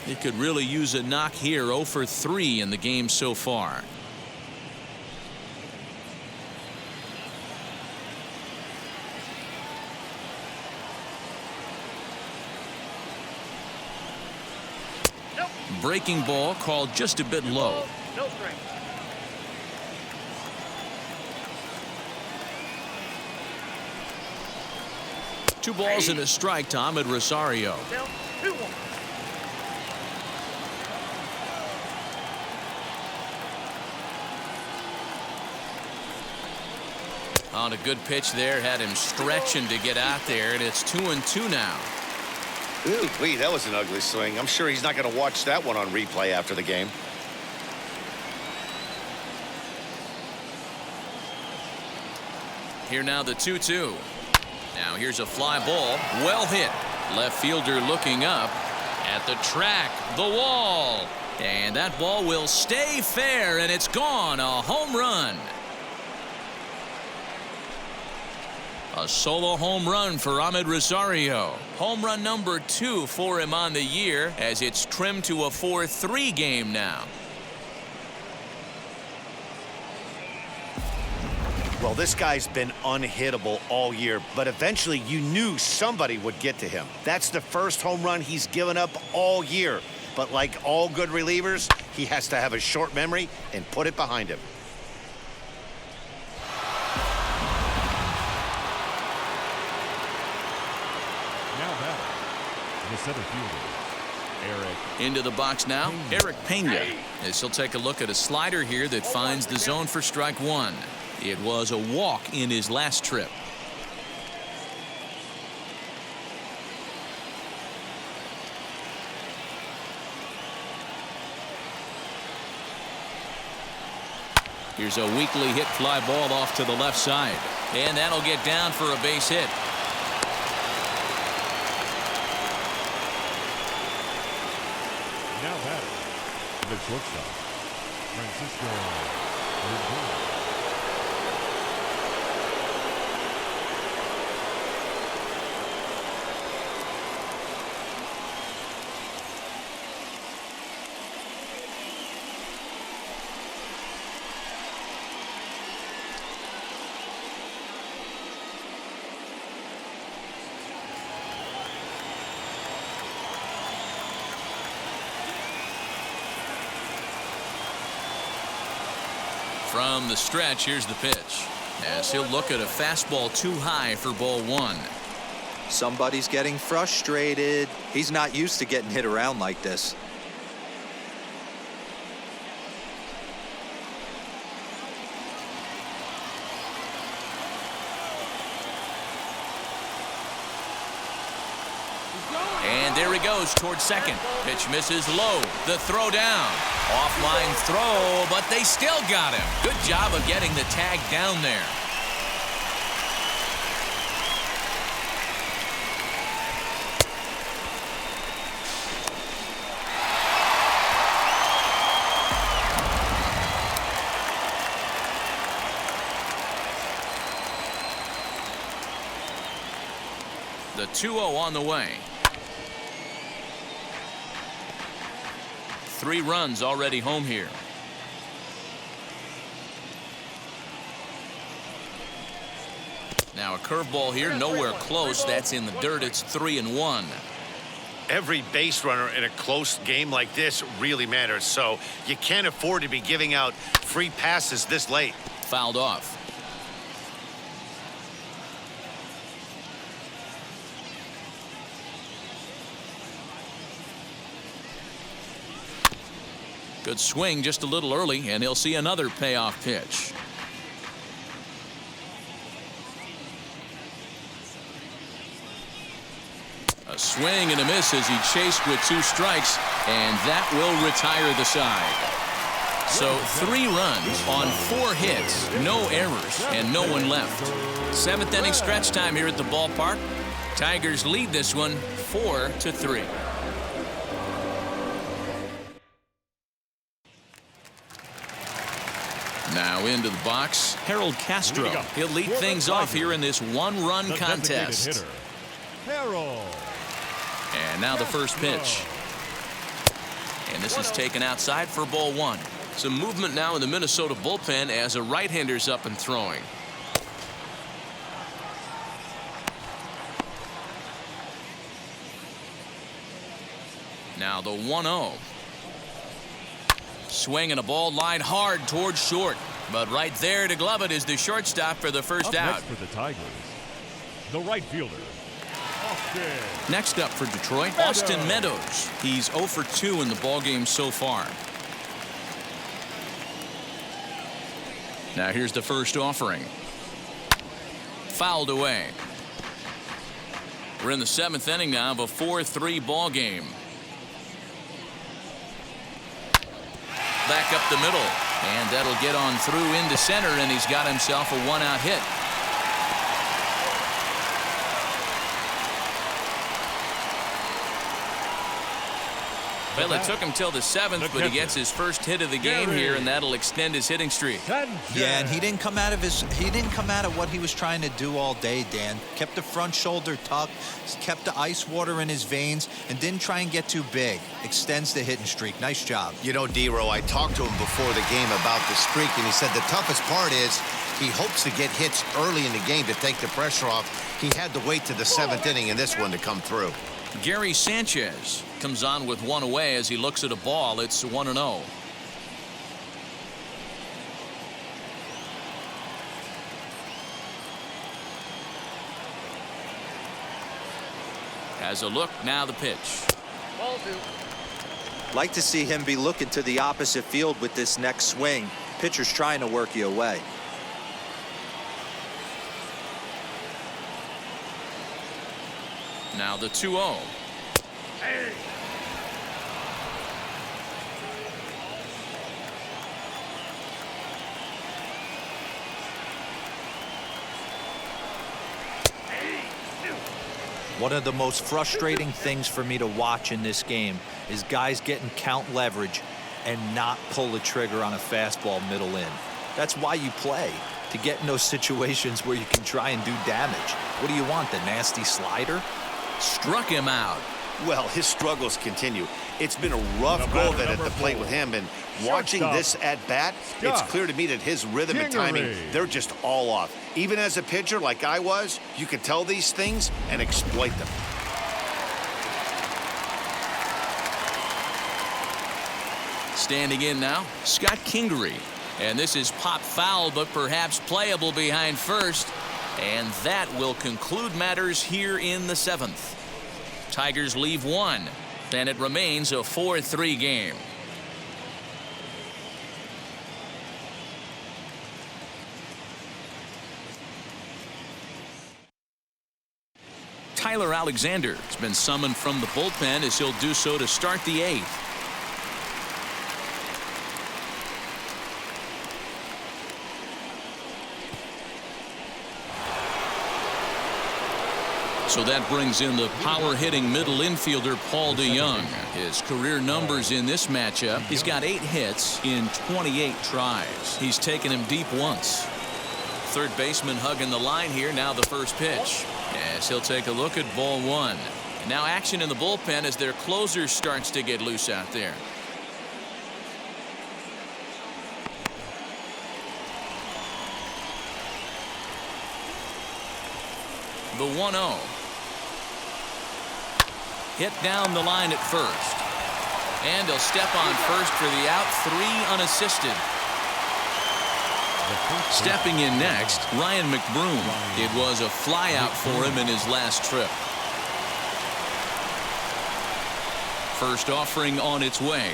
He could really use a knock here. 0 for 3 in the game so far. Nope. Breaking ball called just a bit low. No strike. Two balls and a strike to Ahmed Rosario. Down 2-1. On a good pitch there, had him stretching to get out there, and it's 2-2 now. Ooh, wee, that was an ugly swing. I'm sure he's not going to watch that one on replay after the game. Here now the 2-2. Now here's a fly ball, well hit. Left fielder looking up at the track, the wall. And that ball will stay fair, and it's gone. A home run. A solo home run for Ahmed Rosario. Home run number 2 for him on the year, as it's trimmed to a 4-3 game now. Well, this guy's been unhittable all year, but eventually you knew somebody would get to him. That's the first home run he's given up all year. But like all good relievers, he has to have a short memory and put it behind him. Now batting, the center fielder, Eric. Into the box now, Eric Pena, as he'll take a look at a slider here that finds the zone for strike one. It was a walk in his last trip. Here's a weakly hit fly ball off to the left side, and that'll get down for a base hit. Now batting, the shortstop, Francisco Lindor. From the stretch, here's the pitch, as he'll look at a fastball too high for ball one. Somebody's getting frustrated. He's not used to getting hit around like this. And there he goes towards second. Pitch misses low. The throw down. Offline throw, but they still got him. Good job of getting the tag down there. The 2-0 on the way. 3 runs already home here. Now a curveball here, nowhere close. That's in the dirt. It's 3-1. Every base runner in a close game like this really matters, so you can't afford to be giving out free passes this late. Fouled off. Good swing just a little early, and he'll see another payoff pitch. A swing and a miss as he chased with 2 strikes, and that will retire the side. So 3 runs on 4 hits, no errors, and no one left. 7th inning stretch time here at the ballpark. Tigers lead this one 4-3. Now into the box, Harold Castro. He'll lead things off here in this one-run contest. Hitter, Harold. And now the first pitch. And this is taken outside for ball one. Some movement now in the Minnesota bullpen as a right-hander's up and throwing. Now the 1-0. Swinging a ball line hard towards short. But right there to glove it is the shortstop for the first out. Next for the Tigers, the right fielder, Austin. Next up for Detroit, Austin Meadows. He's 0 for 2 in the ballgame so far. Now here's the first offering. Fouled away. We're in the 7th inning now of a 4-3 ball game. Back up the middle, and that'll get on through into center, and he's got himself a 1-out hit. Well, it took him till the 7th, but he gets his first hit of the game here, and that'll extend his hitting streak. Yeah, and he didn't come out of what he was trying to do all day, Dan. Kept the front shoulder tucked, kept the ice water in his veins, and didn't try and get too big. Extends the hitting streak. Nice job. You know, D-Row, I talked to him before the game about the streak, and he said the toughest part is he hopes to get hits early in the game to take the pressure off. He had to wait to the 7th inning in this one to come through. Gary Sanchez comes on with one away as he looks at a ball. It's 1-0. As a look, now the pitch. Ball 2. Like to see him be looking to the opposite field with this next swing. Pitcher's trying to work you away. Now the 2-0. Hey. One of the most frustrating things for me to watch in this game is guys getting count leverage and not pull the trigger on a fastball middle in. That's why you play, to get in those situations where you can try and do damage. What do you want, the nasty slider? Struck him out. Well, his struggles continue. It's been a rough go of it at the plate with him, and watching this at-bat, it's clear to me that his rhythm and timing, they're just all off. Even as a pitcher like I was, you can tell these things and exploit them. Standing in now, Scott Kingery. And this is pop foul, but perhaps playable behind first. And that will conclude matters here in the 7th. Tigers leave one, and it remains a 4-3 game. Tyler Alexander has been summoned from the bullpen as he'll do so to start the 8th. So that brings in the power-hitting middle infielder Paul DeJong. His career numbers in this matchup, he's got 8 hits in 28 tries. He's taken him deep once. Third baseman hugging the line here. Now the first pitch. As he'll take a look at ball 1. Now action in the bullpen as their closer starts to get loose out there. The 1-0. Hit down the line at first. And he'll step on first for the out, 3 unassisted. Stepping in next, Ryan McBroom. It was a fly out for him in his last trip. First offering on its way.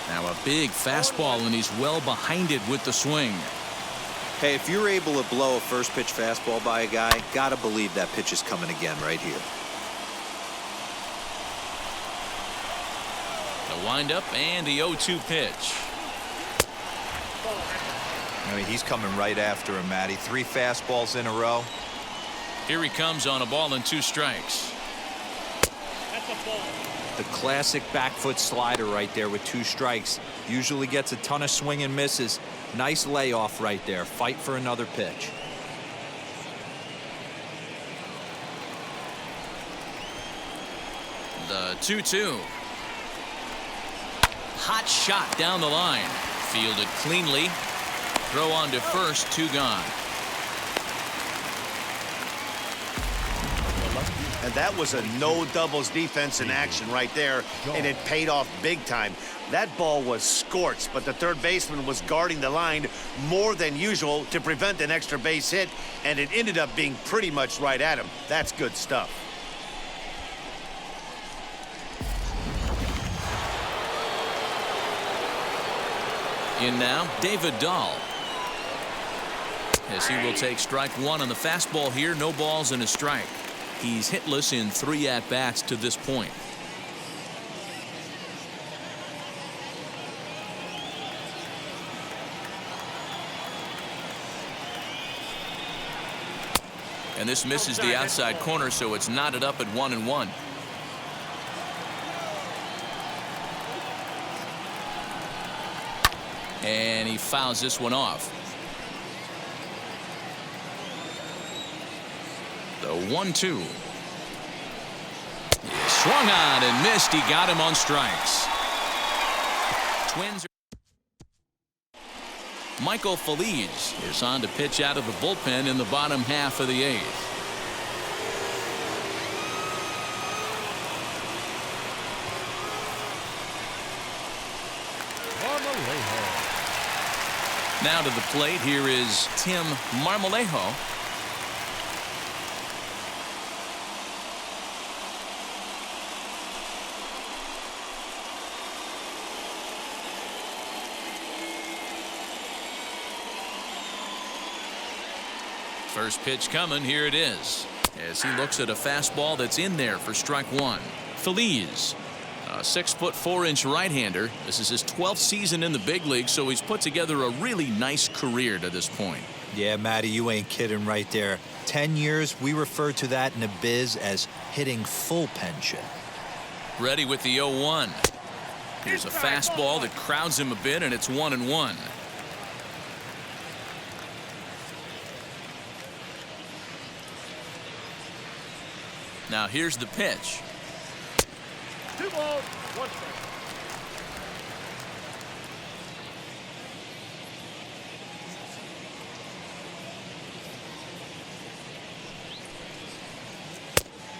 Now a big fastball, and he's well behind it with the swing. Hey, if you're able to blow a first pitch fastball by a guy, gotta believe that pitch is coming again right here. The windup and the 0-2 pitch. I mean, he's coming right after him, Matty. 3 fastballs in a row. Here he comes on a ball and 2 strikes. That's a ball. The classic back foot slider right there with 2 strikes. Usually gets a ton of swing and misses. Nice layoff right there. Fight for another pitch. The 2-2. Hot shot down the line. Fielded cleanly. Throw on to first, 2 gone. And that was a no doubles defense in action right there, and it paid off big time. That ball was scorched, but the third baseman was guarding the line more than usual to prevent an extra base hit, and it ended up being pretty much right at him. That's good stuff. In now, David Dahl. As he will take strike 1 on the fastball here. No balls and a strike. He's hitless in 3 at-bats to this point. And this misses the outside corner, so it's knotted up at 1-1. And he fouls this one off. The 1-2. He swung on and missed. He got him on strikes. Twins are... Michael Feliz is on to pitch out of the bullpen in the bottom half of the 8th. Now to the plate, here is Tim Marmolejo. First pitch coming. Here it is. As he looks at a fastball that's in there for strike 1. Feliz, a 6'4" right-hander. This is his 12th season in the big league, so he's put together a really nice career to this point. Yeah, Matty, you ain't kidding right there. 10 years, we refer to that in the biz as hitting full pension. Ready with the 0-1. Here's a fastball that crowds him a bit, and it's 1-1. Now here's the pitch. 2 balls, 1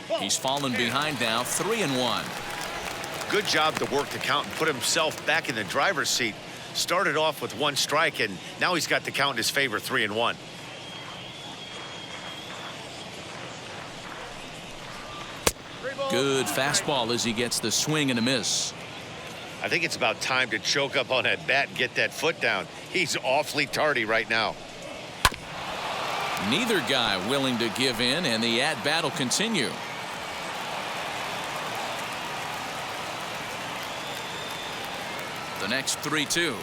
strike. He's fallen behind now, 3-1. Good job to work the count and put himself back in the driver's seat. Started off with 1 strike, and now he's got the count in his favor, 3-1. Good fastball as he gets the swing and a miss. I think it's about time to choke up on that bat and get that foot down. He's awfully tardy right now. Neither guy willing to give in, and the at-bat will continue. The next 3-2.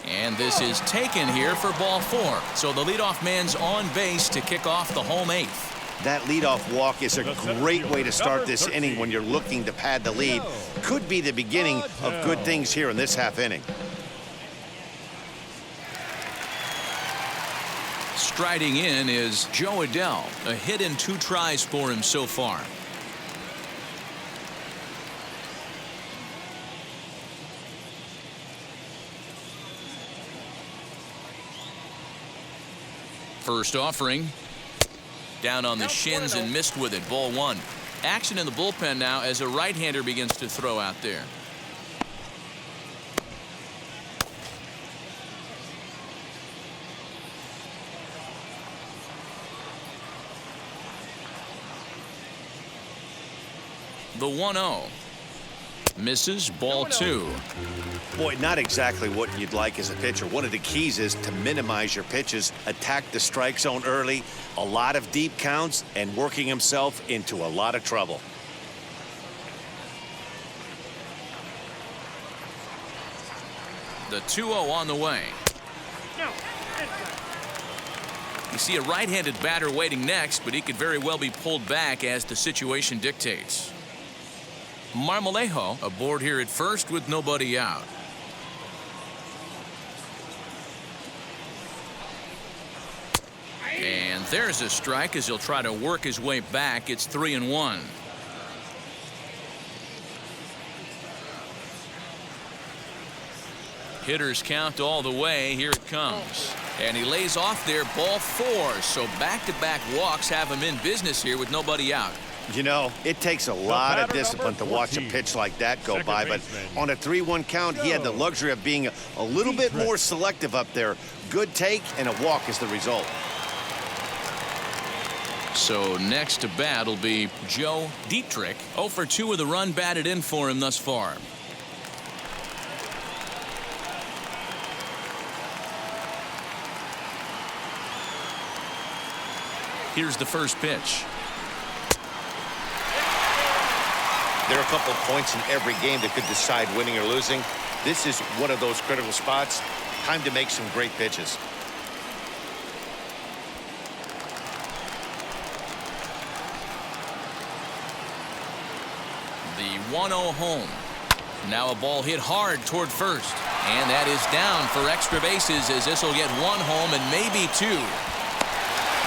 And this is taken here for ball 4. So the leadoff man's on base to kick off the home 8th. That leadoff walk is a great way to start this inning when you're looking to pad the lead. Could be the beginning of good things here in this half inning. Striding in is Joe Adell. A hit in 2 tries for him so far. First offering. Down on the shins and missed with it. Ball 1. Action in the bullpen now as a right-hander begins to throw out there. The 1-0. Misses. Ball 2. Boy, not exactly what you'd like as a pitcher. One of the keys is to minimize your pitches, attack the strike zone early, a lot of deep counts, and working himself into a lot of trouble. The 2-0 on the way. You see a right-handed batter waiting next, but he could very well be pulled back as the situation dictates. Marmolejo aboard here at first with nobody out. And there's a strike as he'll try to work his way back. It's 3-1. Hitters count all the way. Here it comes. And he lays off there, ball 4. So back-to-back walks have him in business here with nobody out. You know, it takes a lot of discipline to watch a pitch like that go by, but on a 3-1 count, he had the luxury of being a little bit more selective up there. Good take, and a walk is the result. So next to bat will be Joe Dietrich. 0 for 2 with a run batted in for him thus far. Here's the first pitch. There are a couple of points in every game that could decide winning or losing. This is one of those critical spots. Time to make some great pitches. The 1-0 home. Now a ball hit hard toward first. And that is down for extra bases as this will get 1 home and maybe 2.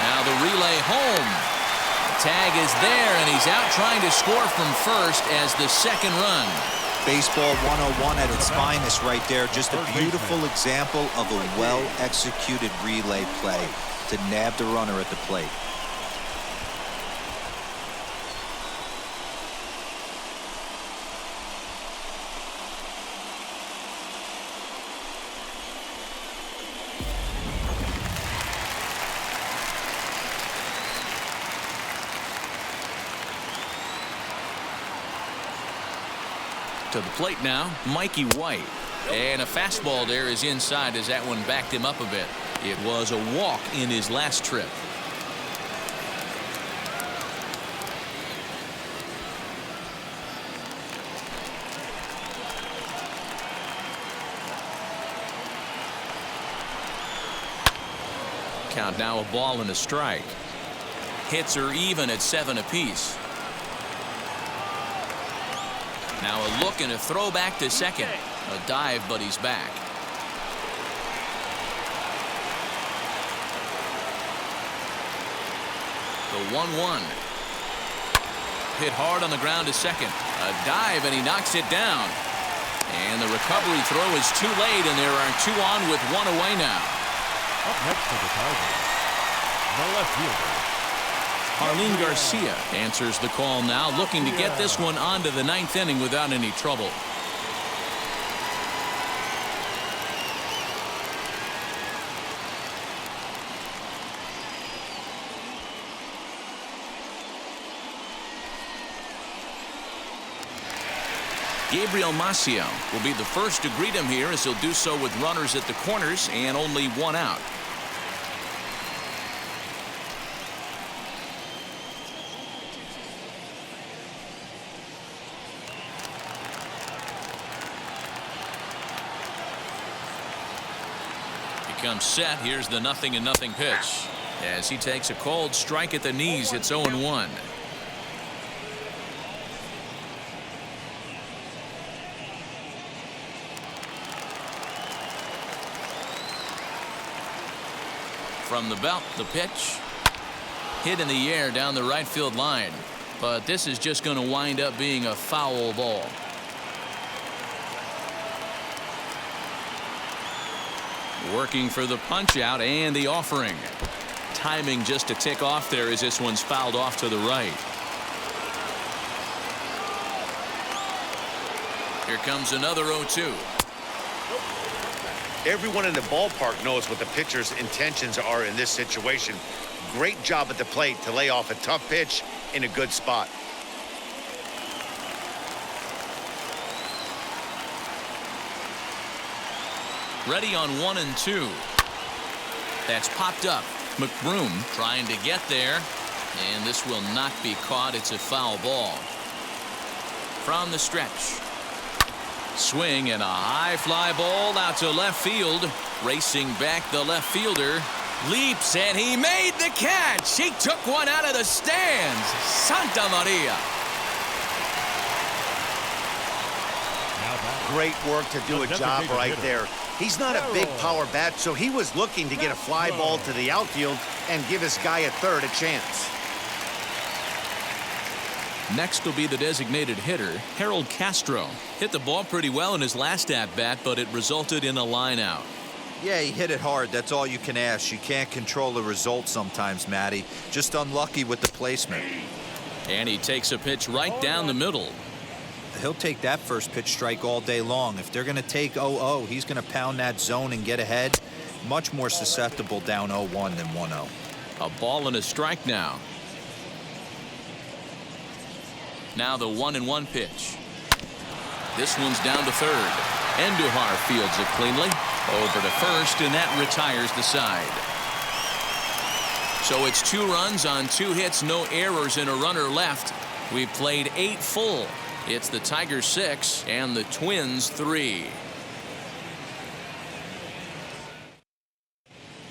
Now the relay home. The tag is there, and he's out trying to score from first as the second run. Baseball 101 at its finest right there. Just a beautiful example of a well-executed relay play to nab the runner at the plate. To the plate now, Mikey White. And a fastball there is inside as that one backed him up a bit. It was a walk in his last trip. Count now, a ball and a strike. Hits are even at 7 apiece. Now a look and a throw back to second. A dive, but he's back. The 1-1. Hit hard on the ground to second. A dive, and he knocks it down. And the recovery throw is too late, and there are 2 on with 1 away now. Up next to the Tigers, the left fielder, Arlene Garcia answers the call now, looking to get this one onto the 9th inning without any trouble. Gabriel Maciel will be the first to greet him here, as he'll do so with runners at the corners and only 1 out. Comes set. Here's the 0-0 pitch as he takes a cold strike at the knees. It's 0-1. From the belt, the pitch hit in the air down the right field line, but this is just going to wind up being a foul ball. Working for the punch out and the offering. Timing just to tick off there as this one's fouled off to the right. Here comes another 0-2. Everyone in the ballpark knows what the pitcher's intentions are in this situation. Great job at the plate to lay off a tough pitch in a good spot. Ready on 1 and 2. That's popped up. McBroom trying to get there, and this will not be caught. It's a foul ball. From the stretch. Swing and a high fly ball out to left field. Racing back the left fielder. Leaps, and he made the catch. He took one out of the stands. Santa Maria. Great work to do a job right there. He's not a big power bat, so he was looking to get a fly ball to the outfield and give his guy at third a chance. Next will be the designated hitter, Harold Castro. Hit the ball pretty well in his last at-bat, but it resulted in a line out. Yeah, he hit it hard. That's all you can ask. You can't control the result sometimes, Matty. Just unlucky with the placement. And he takes a pitch right down the middle. He'll take that first pitch strike all day long. If they're going to take 0-0, he's going to pound that zone and get ahead. Much more susceptible down 0-1 than 1-0. A ball and a strike now. Now the 1-1 pitch. This one's down to third. Andujar fields it cleanly. Over to first, and that retires the side. So it's 2 runs on 2 hits, no errors, and a runner left. We've played 8 full. It's the Tigers 6 and the Twins 3.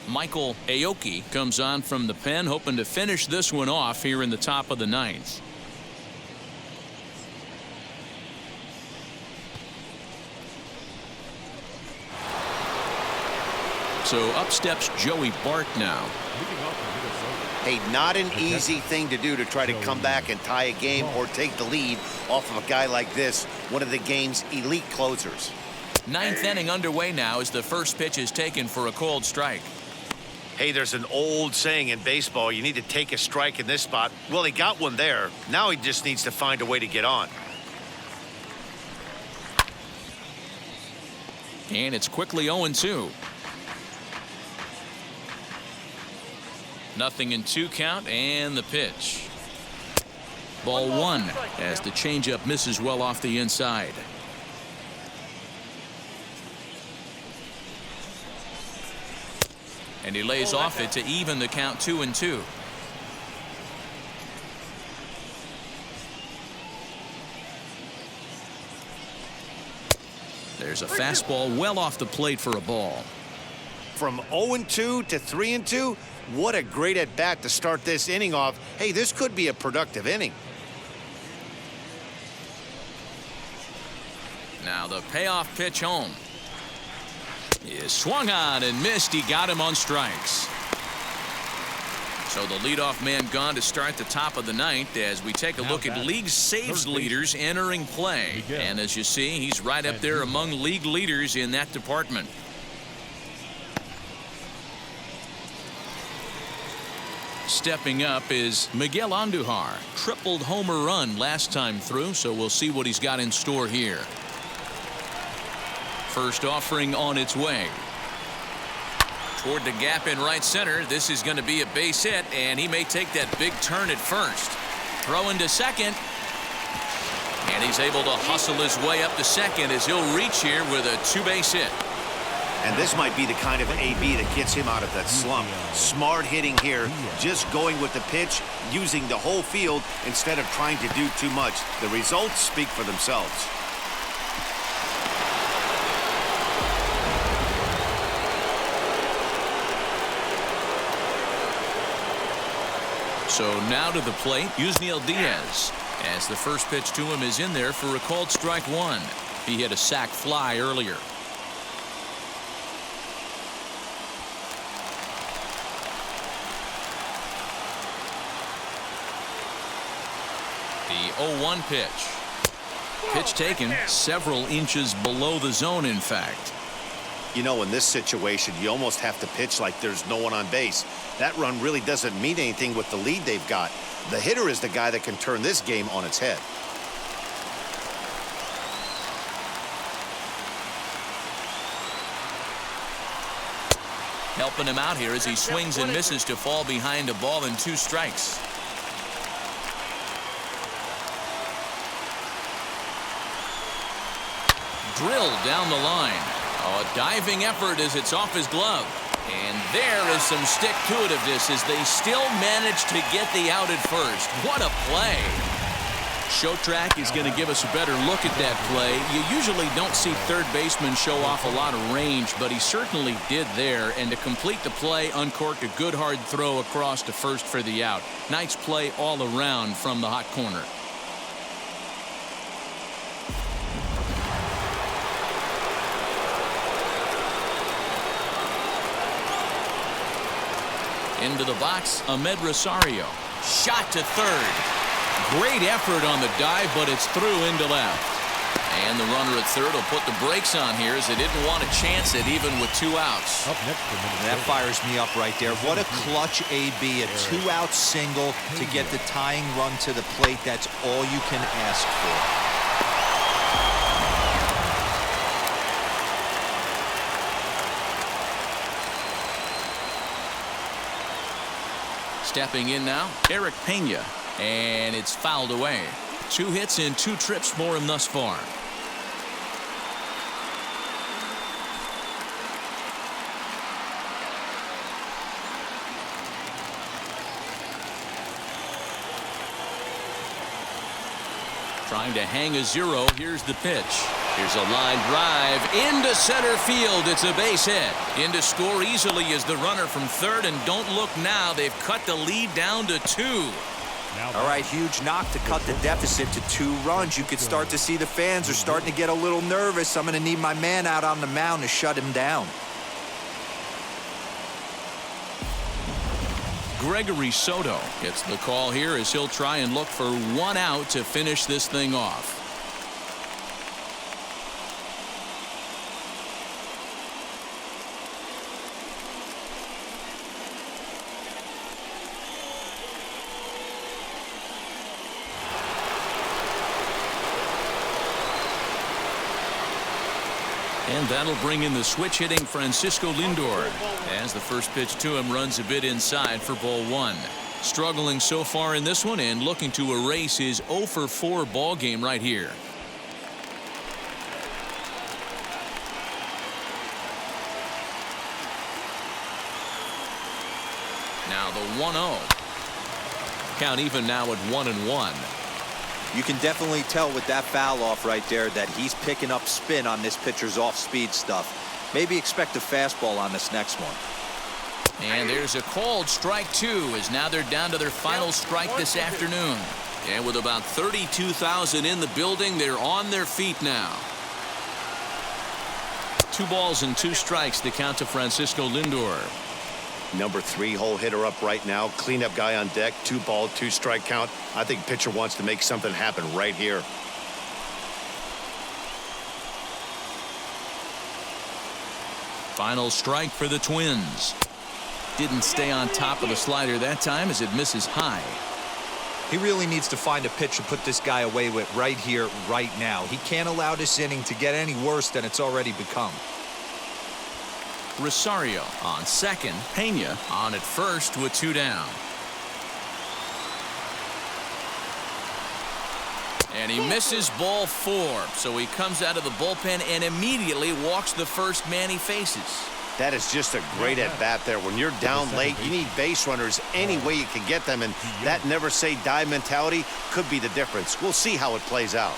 Michael Aoki comes on from the pen, hoping to finish this one off here in the top of the 9th. So up steps Joey Bart now. Hey, not an easy thing to do to try to come back and tie a game or take the lead off of a guy like this, one of the game's elite closers. 9th inning underway now as the first pitch is taken for a cold strike. Hey, there's an old saying in baseball, you need to take a strike in this spot. Well, he got one there. Now he just needs to find a way to get on. And it's quickly 0-2. Nothing in 2 count, and the pitch. Ball 1 as the changeup misses well off the inside. And he lays off it to even the count 2-2. There's a fastball well off the plate for a ball. From 0-2 to 3-2, what a great at-bat to start this inning off. Hey, this could be a productive inning. Now the payoff pitch home. Is swung on and missed. He got him on strikes. So the leadoff man gone to start the top of the 9th as we take a look at league saves leaders entering play. And as you see, he's right up there among league leaders in that department. Stepping up is Miguel Andujar. Tripled homer run last time through, so we'll see what he's got in store here. First offering on its way. Toward the gap in right center. This is going to be a base hit, and he may take that big turn at first. Throw into second. And he's able to hustle his way up to second as he'll reach here with a 2-base hit. And this might be the kind of AB that gets him out of that slump. Smart hitting here, just going with the pitch, using the whole field instead of trying to do too much. The results speak for themselves. So now to the plate, Yusniel Diaz, as the first pitch to him is in there for a called strike 1. He hit a sac fly earlier. The 0-1 pitch. Pitch taken several inches below the zone, in fact. You know, in this situation, you almost have to pitch like there's no one on base. That run really doesn't mean anything with the lead they've got. The hitter is the guy that can turn this game on its head. Helping him out here as he swings and misses to fall behind a ball and 2 strikes. Drilled down the line. Oh, a diving effort as it's off his glove. And there is some stick-to-itiveness as they still manage to get the out at first. What a play. Show Track is going to give us a better look at that play. You usually don't see third baseman show off a lot of range, but he certainly did there. And to complete the play, uncorked a good hard throw across to first for the out. Nice play all around from the hot corner. Into the box, Ahmed Rosario. Shot to third. Great effort on the dive, but it's through into left. And the runner at third will put the brakes on here as they didn't want to chance it even with 2 outs. Up next for Minnesota. That fires me up right there. What a clutch AB, a 2-out single to get the tying run to the plate. That's all you can ask for. Stepping in now, Eric Pena, and it's fouled away. 2 hits and 2 trips for him thus far. Trying to hang a 0. Here's the pitch. Here's a line drive into center field. It's a base hit. In to score easily is the runner from third, and don't look now. They've cut the lead down to 2. All right, huge knock to cut the deficit to 2 runs. You could start to see the fans are starting to get a little nervous. I'm going to need my man out on the mound to shut him down. Gregory Soto gets the call here as he'll try and look for 1 out to finish this thing off. And that'll bring in the switch-hitting Francisco Lindor as the first pitch to him runs a bit inside for ball 1. Struggling so far in this one and looking to erase his 0-for-4 ball game right here. Now the 1-0. Count even now at 1-1. You can definitely tell with that foul off right there that he's picking up spin on this pitcher's off-speed stuff. Maybe expect a fastball on this next one. And there's a called strike 2 as now they're down to their final strike this afternoon. And with about 32,000 in the building, they're on their feet now. 2 balls and 2 strikes to count to Francisco Lindor. Number 3 hole hitter up right now. Cleanup guy on deck. 2 ball, 2 strike count. I think pitcher wants to make something happen right here. Final strike for the Twins. Didn't stay on top of the slider that time as it misses high. He really needs to find a pitch to put this guy away with right here, right now. He can't allow this inning to get any worse than it's already become. Rosario on second. Pena on at first with 2 down. And he misses ball 4. So he comes out of the bullpen and immediately walks the first man he faces. That is just a great at-bat there. When you're down late, you need base runners any way you can get them. And that never say die mentality could be the difference. We'll see how it plays out.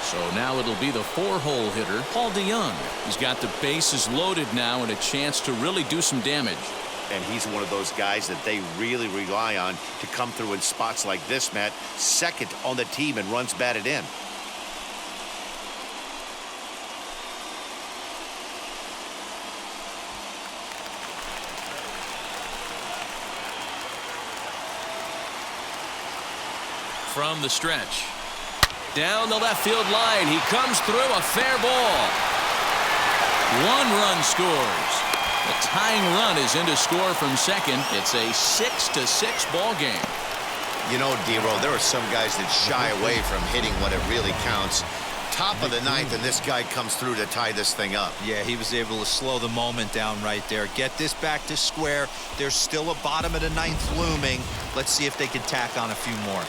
So now it'll be the 4-hole hitter, Paul DeJong. He's got the bases loaded now and a chance to really do some damage. And he's one of those guys that they really rely on to come through in spots like this, Matt. Second on the team and runs batted in. From the stretch. Down the left field line. He comes through, a fair ball. 1 run scores. The tying run is in to score from second. It's a 6-6 ball game. You know, D-Roll, there are some guys that shy away from hitting when it really counts. Top of the 9th, and this guy comes through to tie this thing up. Yeah, he was able to slow the moment down right there. Get this back to square. There's still a bottom of the 9th looming. Let's see if they can tack on a few more.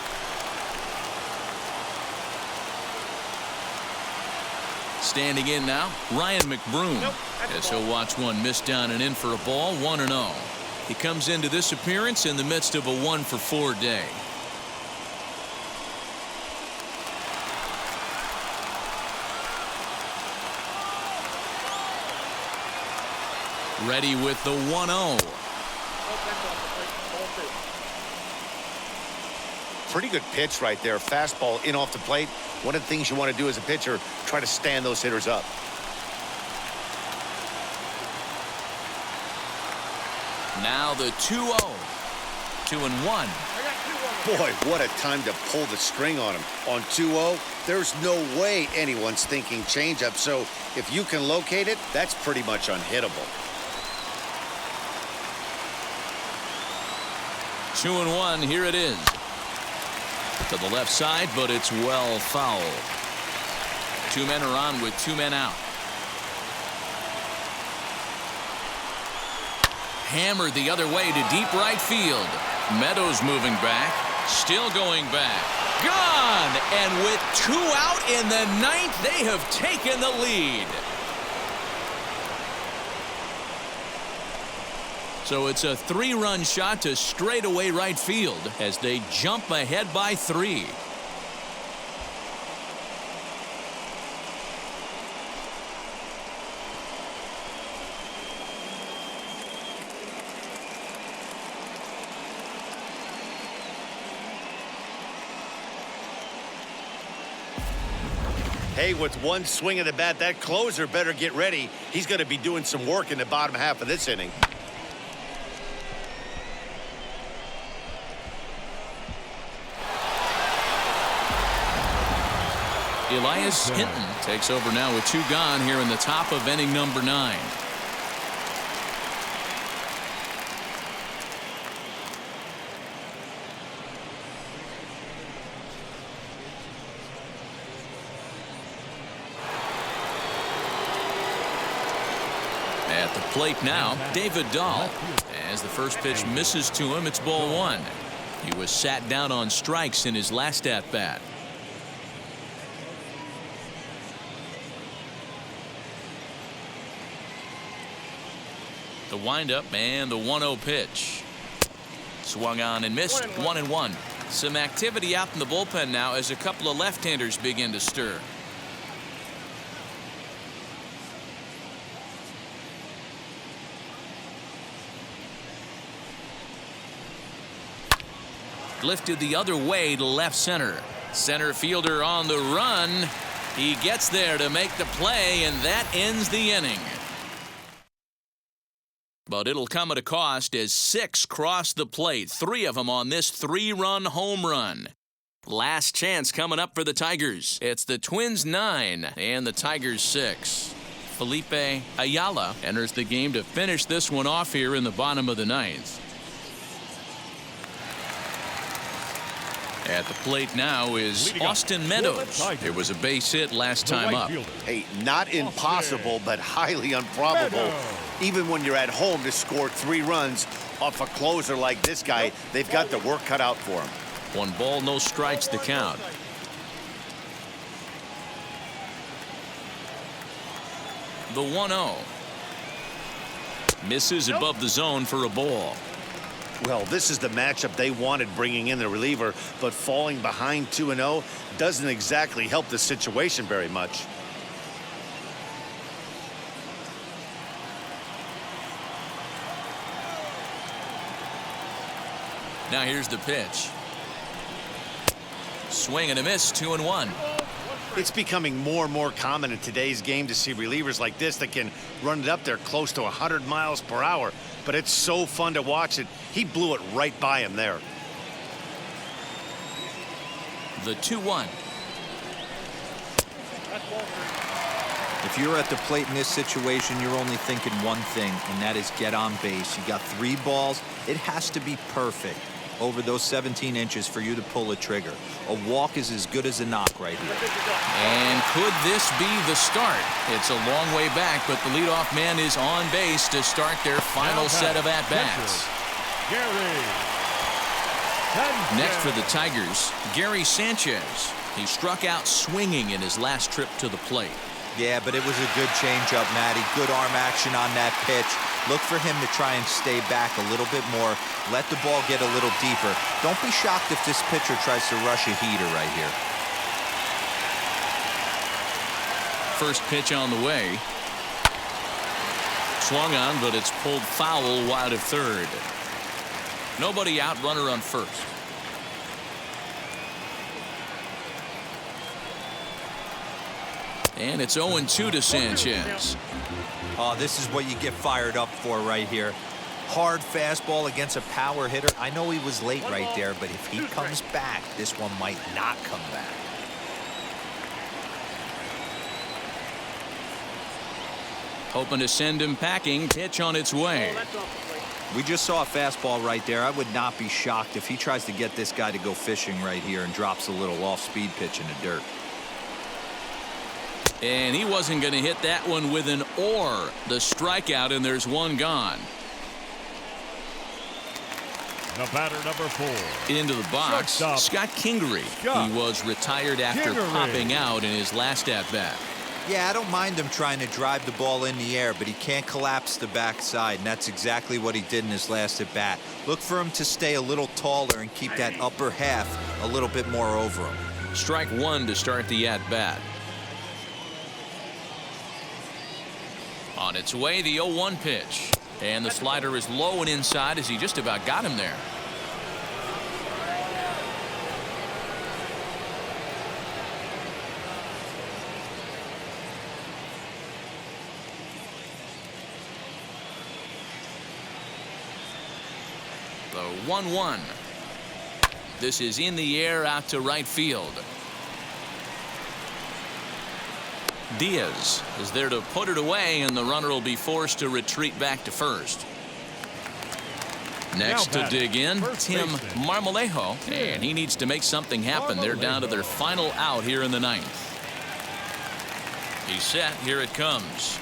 Standing in now, Ryan McBroom. As he'll watch one miss down and in for a ball, 1-0. He comes into this appearance in the midst of a 1-for-4 day. Ready with the 1-0. Pretty good pitch right there. Fastball in off the plate. One of the things you want to do as a pitcher, try to stand those hitters up. Now the 2-0. 2-1. Boy, what a time to pull the string on him. On 2-0, there's no way anyone's thinking changeup. So if you can locate it, that's pretty much unhittable. 2-1. Here it is. To the left side, but it's well foul. 2 men are on with 2 men out. Hammered the other way to deep right field. Meadows moving back. Still going back. Gone! And with 2 out in the 9th, they have taken the lead. So it's a 3-run shot to straightaway right field as they jump ahead by 3. Hey, with one swing of the bat, that closer better get ready. He's going to be doing some work in the bottom half of this inning. Elias Hinton takes over now with 2 gone here in the top of inning number 9. At the plate now, David Dahl. As the first pitch misses to him, it's ball 1. He was sat down on strikes in his last at-bat. The windup and the 1-0 pitch. Swung on and missed. 1-1. Some activity out in the bullpen now as a couple of left-handers begin to stir. Lifted the other way to left center. Center fielder on the run. He gets there to make the play, and that ends the inning. But it'll come at a cost as 6 cross the plate, 3 of them on this 3-run home run. Last chance coming up for the Tigers. It's the Twins 9 and the Tigers 6. Felipe Ayala enters the game to finish this one off here in the bottom of the 9th. At the plate now is Austin Meadows. It was a base hit last time up. Hey, not impossible, but highly improbable. Even when you're at home to score 3 runs off a closer like this guy, they've got the work cut out for him. 1 ball, no strikes to count. The 1-0. Misses above the zone for a ball. Well, this is the matchup they wanted bringing in the reliever, but falling behind 2-0 doesn't exactly help the situation very much. Now here's the pitch. Swing and a miss, 2-1. It's becoming more and more common in today's game to see relievers like this that can run it up there close to 100 miles per hour. But it's so fun to watch it. He blew it right by him there. The 2-1. If you're at the plate in this situation, you're only thinking one thing, and that is get on base. You got 3 balls. It has to be perfect over those 17 inches for you to pull a trigger. A walk is as good as a knock right here. And could this be the start? It's a long way back, but the leadoff man is on base to start their final set of at-bats. Next for the Tigers, Gary Sanchez. He struck out swinging in his last trip to the plate. Yeah, but it was a good changeup, Matty. Good arm action on that pitch. Look for him to try and stay back a little bit more. Let the ball get a little deeper. Don't be shocked if this pitcher tries to rush a heater right here. First pitch on the way. swung on, but it's pulled foul wide of third. Nobody out, runner on first. And it's 0-2 to Sanchez. Oh, this is what you get fired up for right here. Hard fastball against a power hitter. I know he was late right there, but if he comes back, this one might not come back. Hoping to send him packing. Pitch on its way. We just saw a fastball right there. I would not be shocked if he tries to get this guy to go fishing right here and drops a little off-speed pitch in the dirt. And he wasn't going to hit that one with an or. The strikeout, and there's one gone. The batter, number 4. Into the box, Shortstop. Scott Kingery. Scott He was retired after Kingery. popping out in his last at-bat. Yeah, I don't mind him trying to drive the ball in the air, but he can't collapse the backside, and that's exactly what he did in his last at-bat. Look for him to stay a little taller and keep that upper half a little bit more over him. Strike one to start the at-bat. On its way, the 0-1 pitch. And the slider is low and inside as he just about got him there. The 1-1. This is in the air out to right field. Diaz is there to put it away, and the runner will be forced to retreat back to first. Next to dig in, Tim Marmolejo, and he needs to make something happen. They're down to their final out here in the 9th. He's set. Here it comes.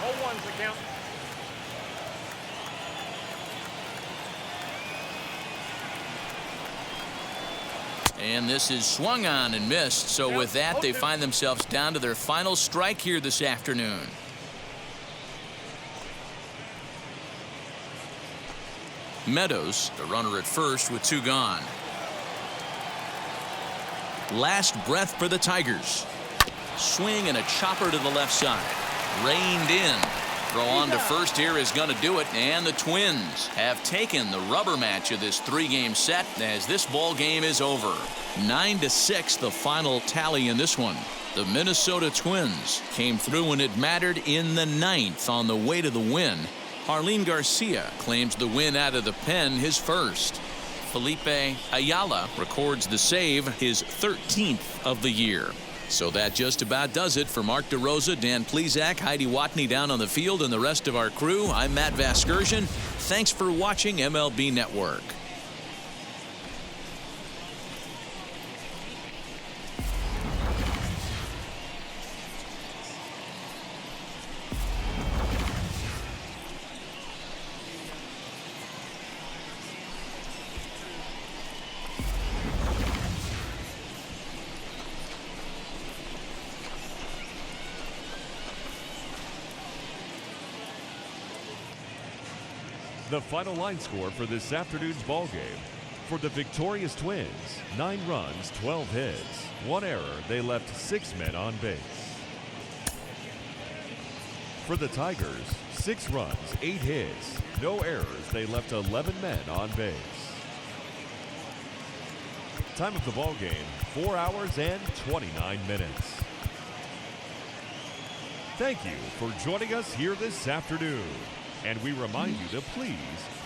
0-1's the count. And this is swung on and missed. So with that, they find themselves down to their final strike here this afternoon. Meadows, the runner at first with 2 gone. Last breath for the Tigers. Swing and a chopper to the left side. Reined in. Throw on to first here is going to do it, and the Twins have taken the rubber match of this 3-game set as this ball game is over. 9-6 the final tally in this one. The Minnesota Twins came through when it mattered in the 9th on the way to the win. Jarlin Garcia claims the win out of the pen, his first. Felipe Ayala records the save, his 13th of the year. So that just about does it. For Mark DeRosa, Dan Plesac, Heidi Watney down on the field, and the rest of our crew, I'm Matt Vasgersian. Thanks for watching MLB Network. The final line score for this afternoon's ball game. For the victorious Twins, 9 runs, 12 hits. 1 error, they left 6 men on base. For the Tigers, 6 runs, 8 hits. No errors, they left 11 men on base. Time of the ball game, 4 hours and 29 minutes. Thank you for joining us here this afternoon. And we remind you to please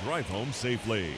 drive home safely.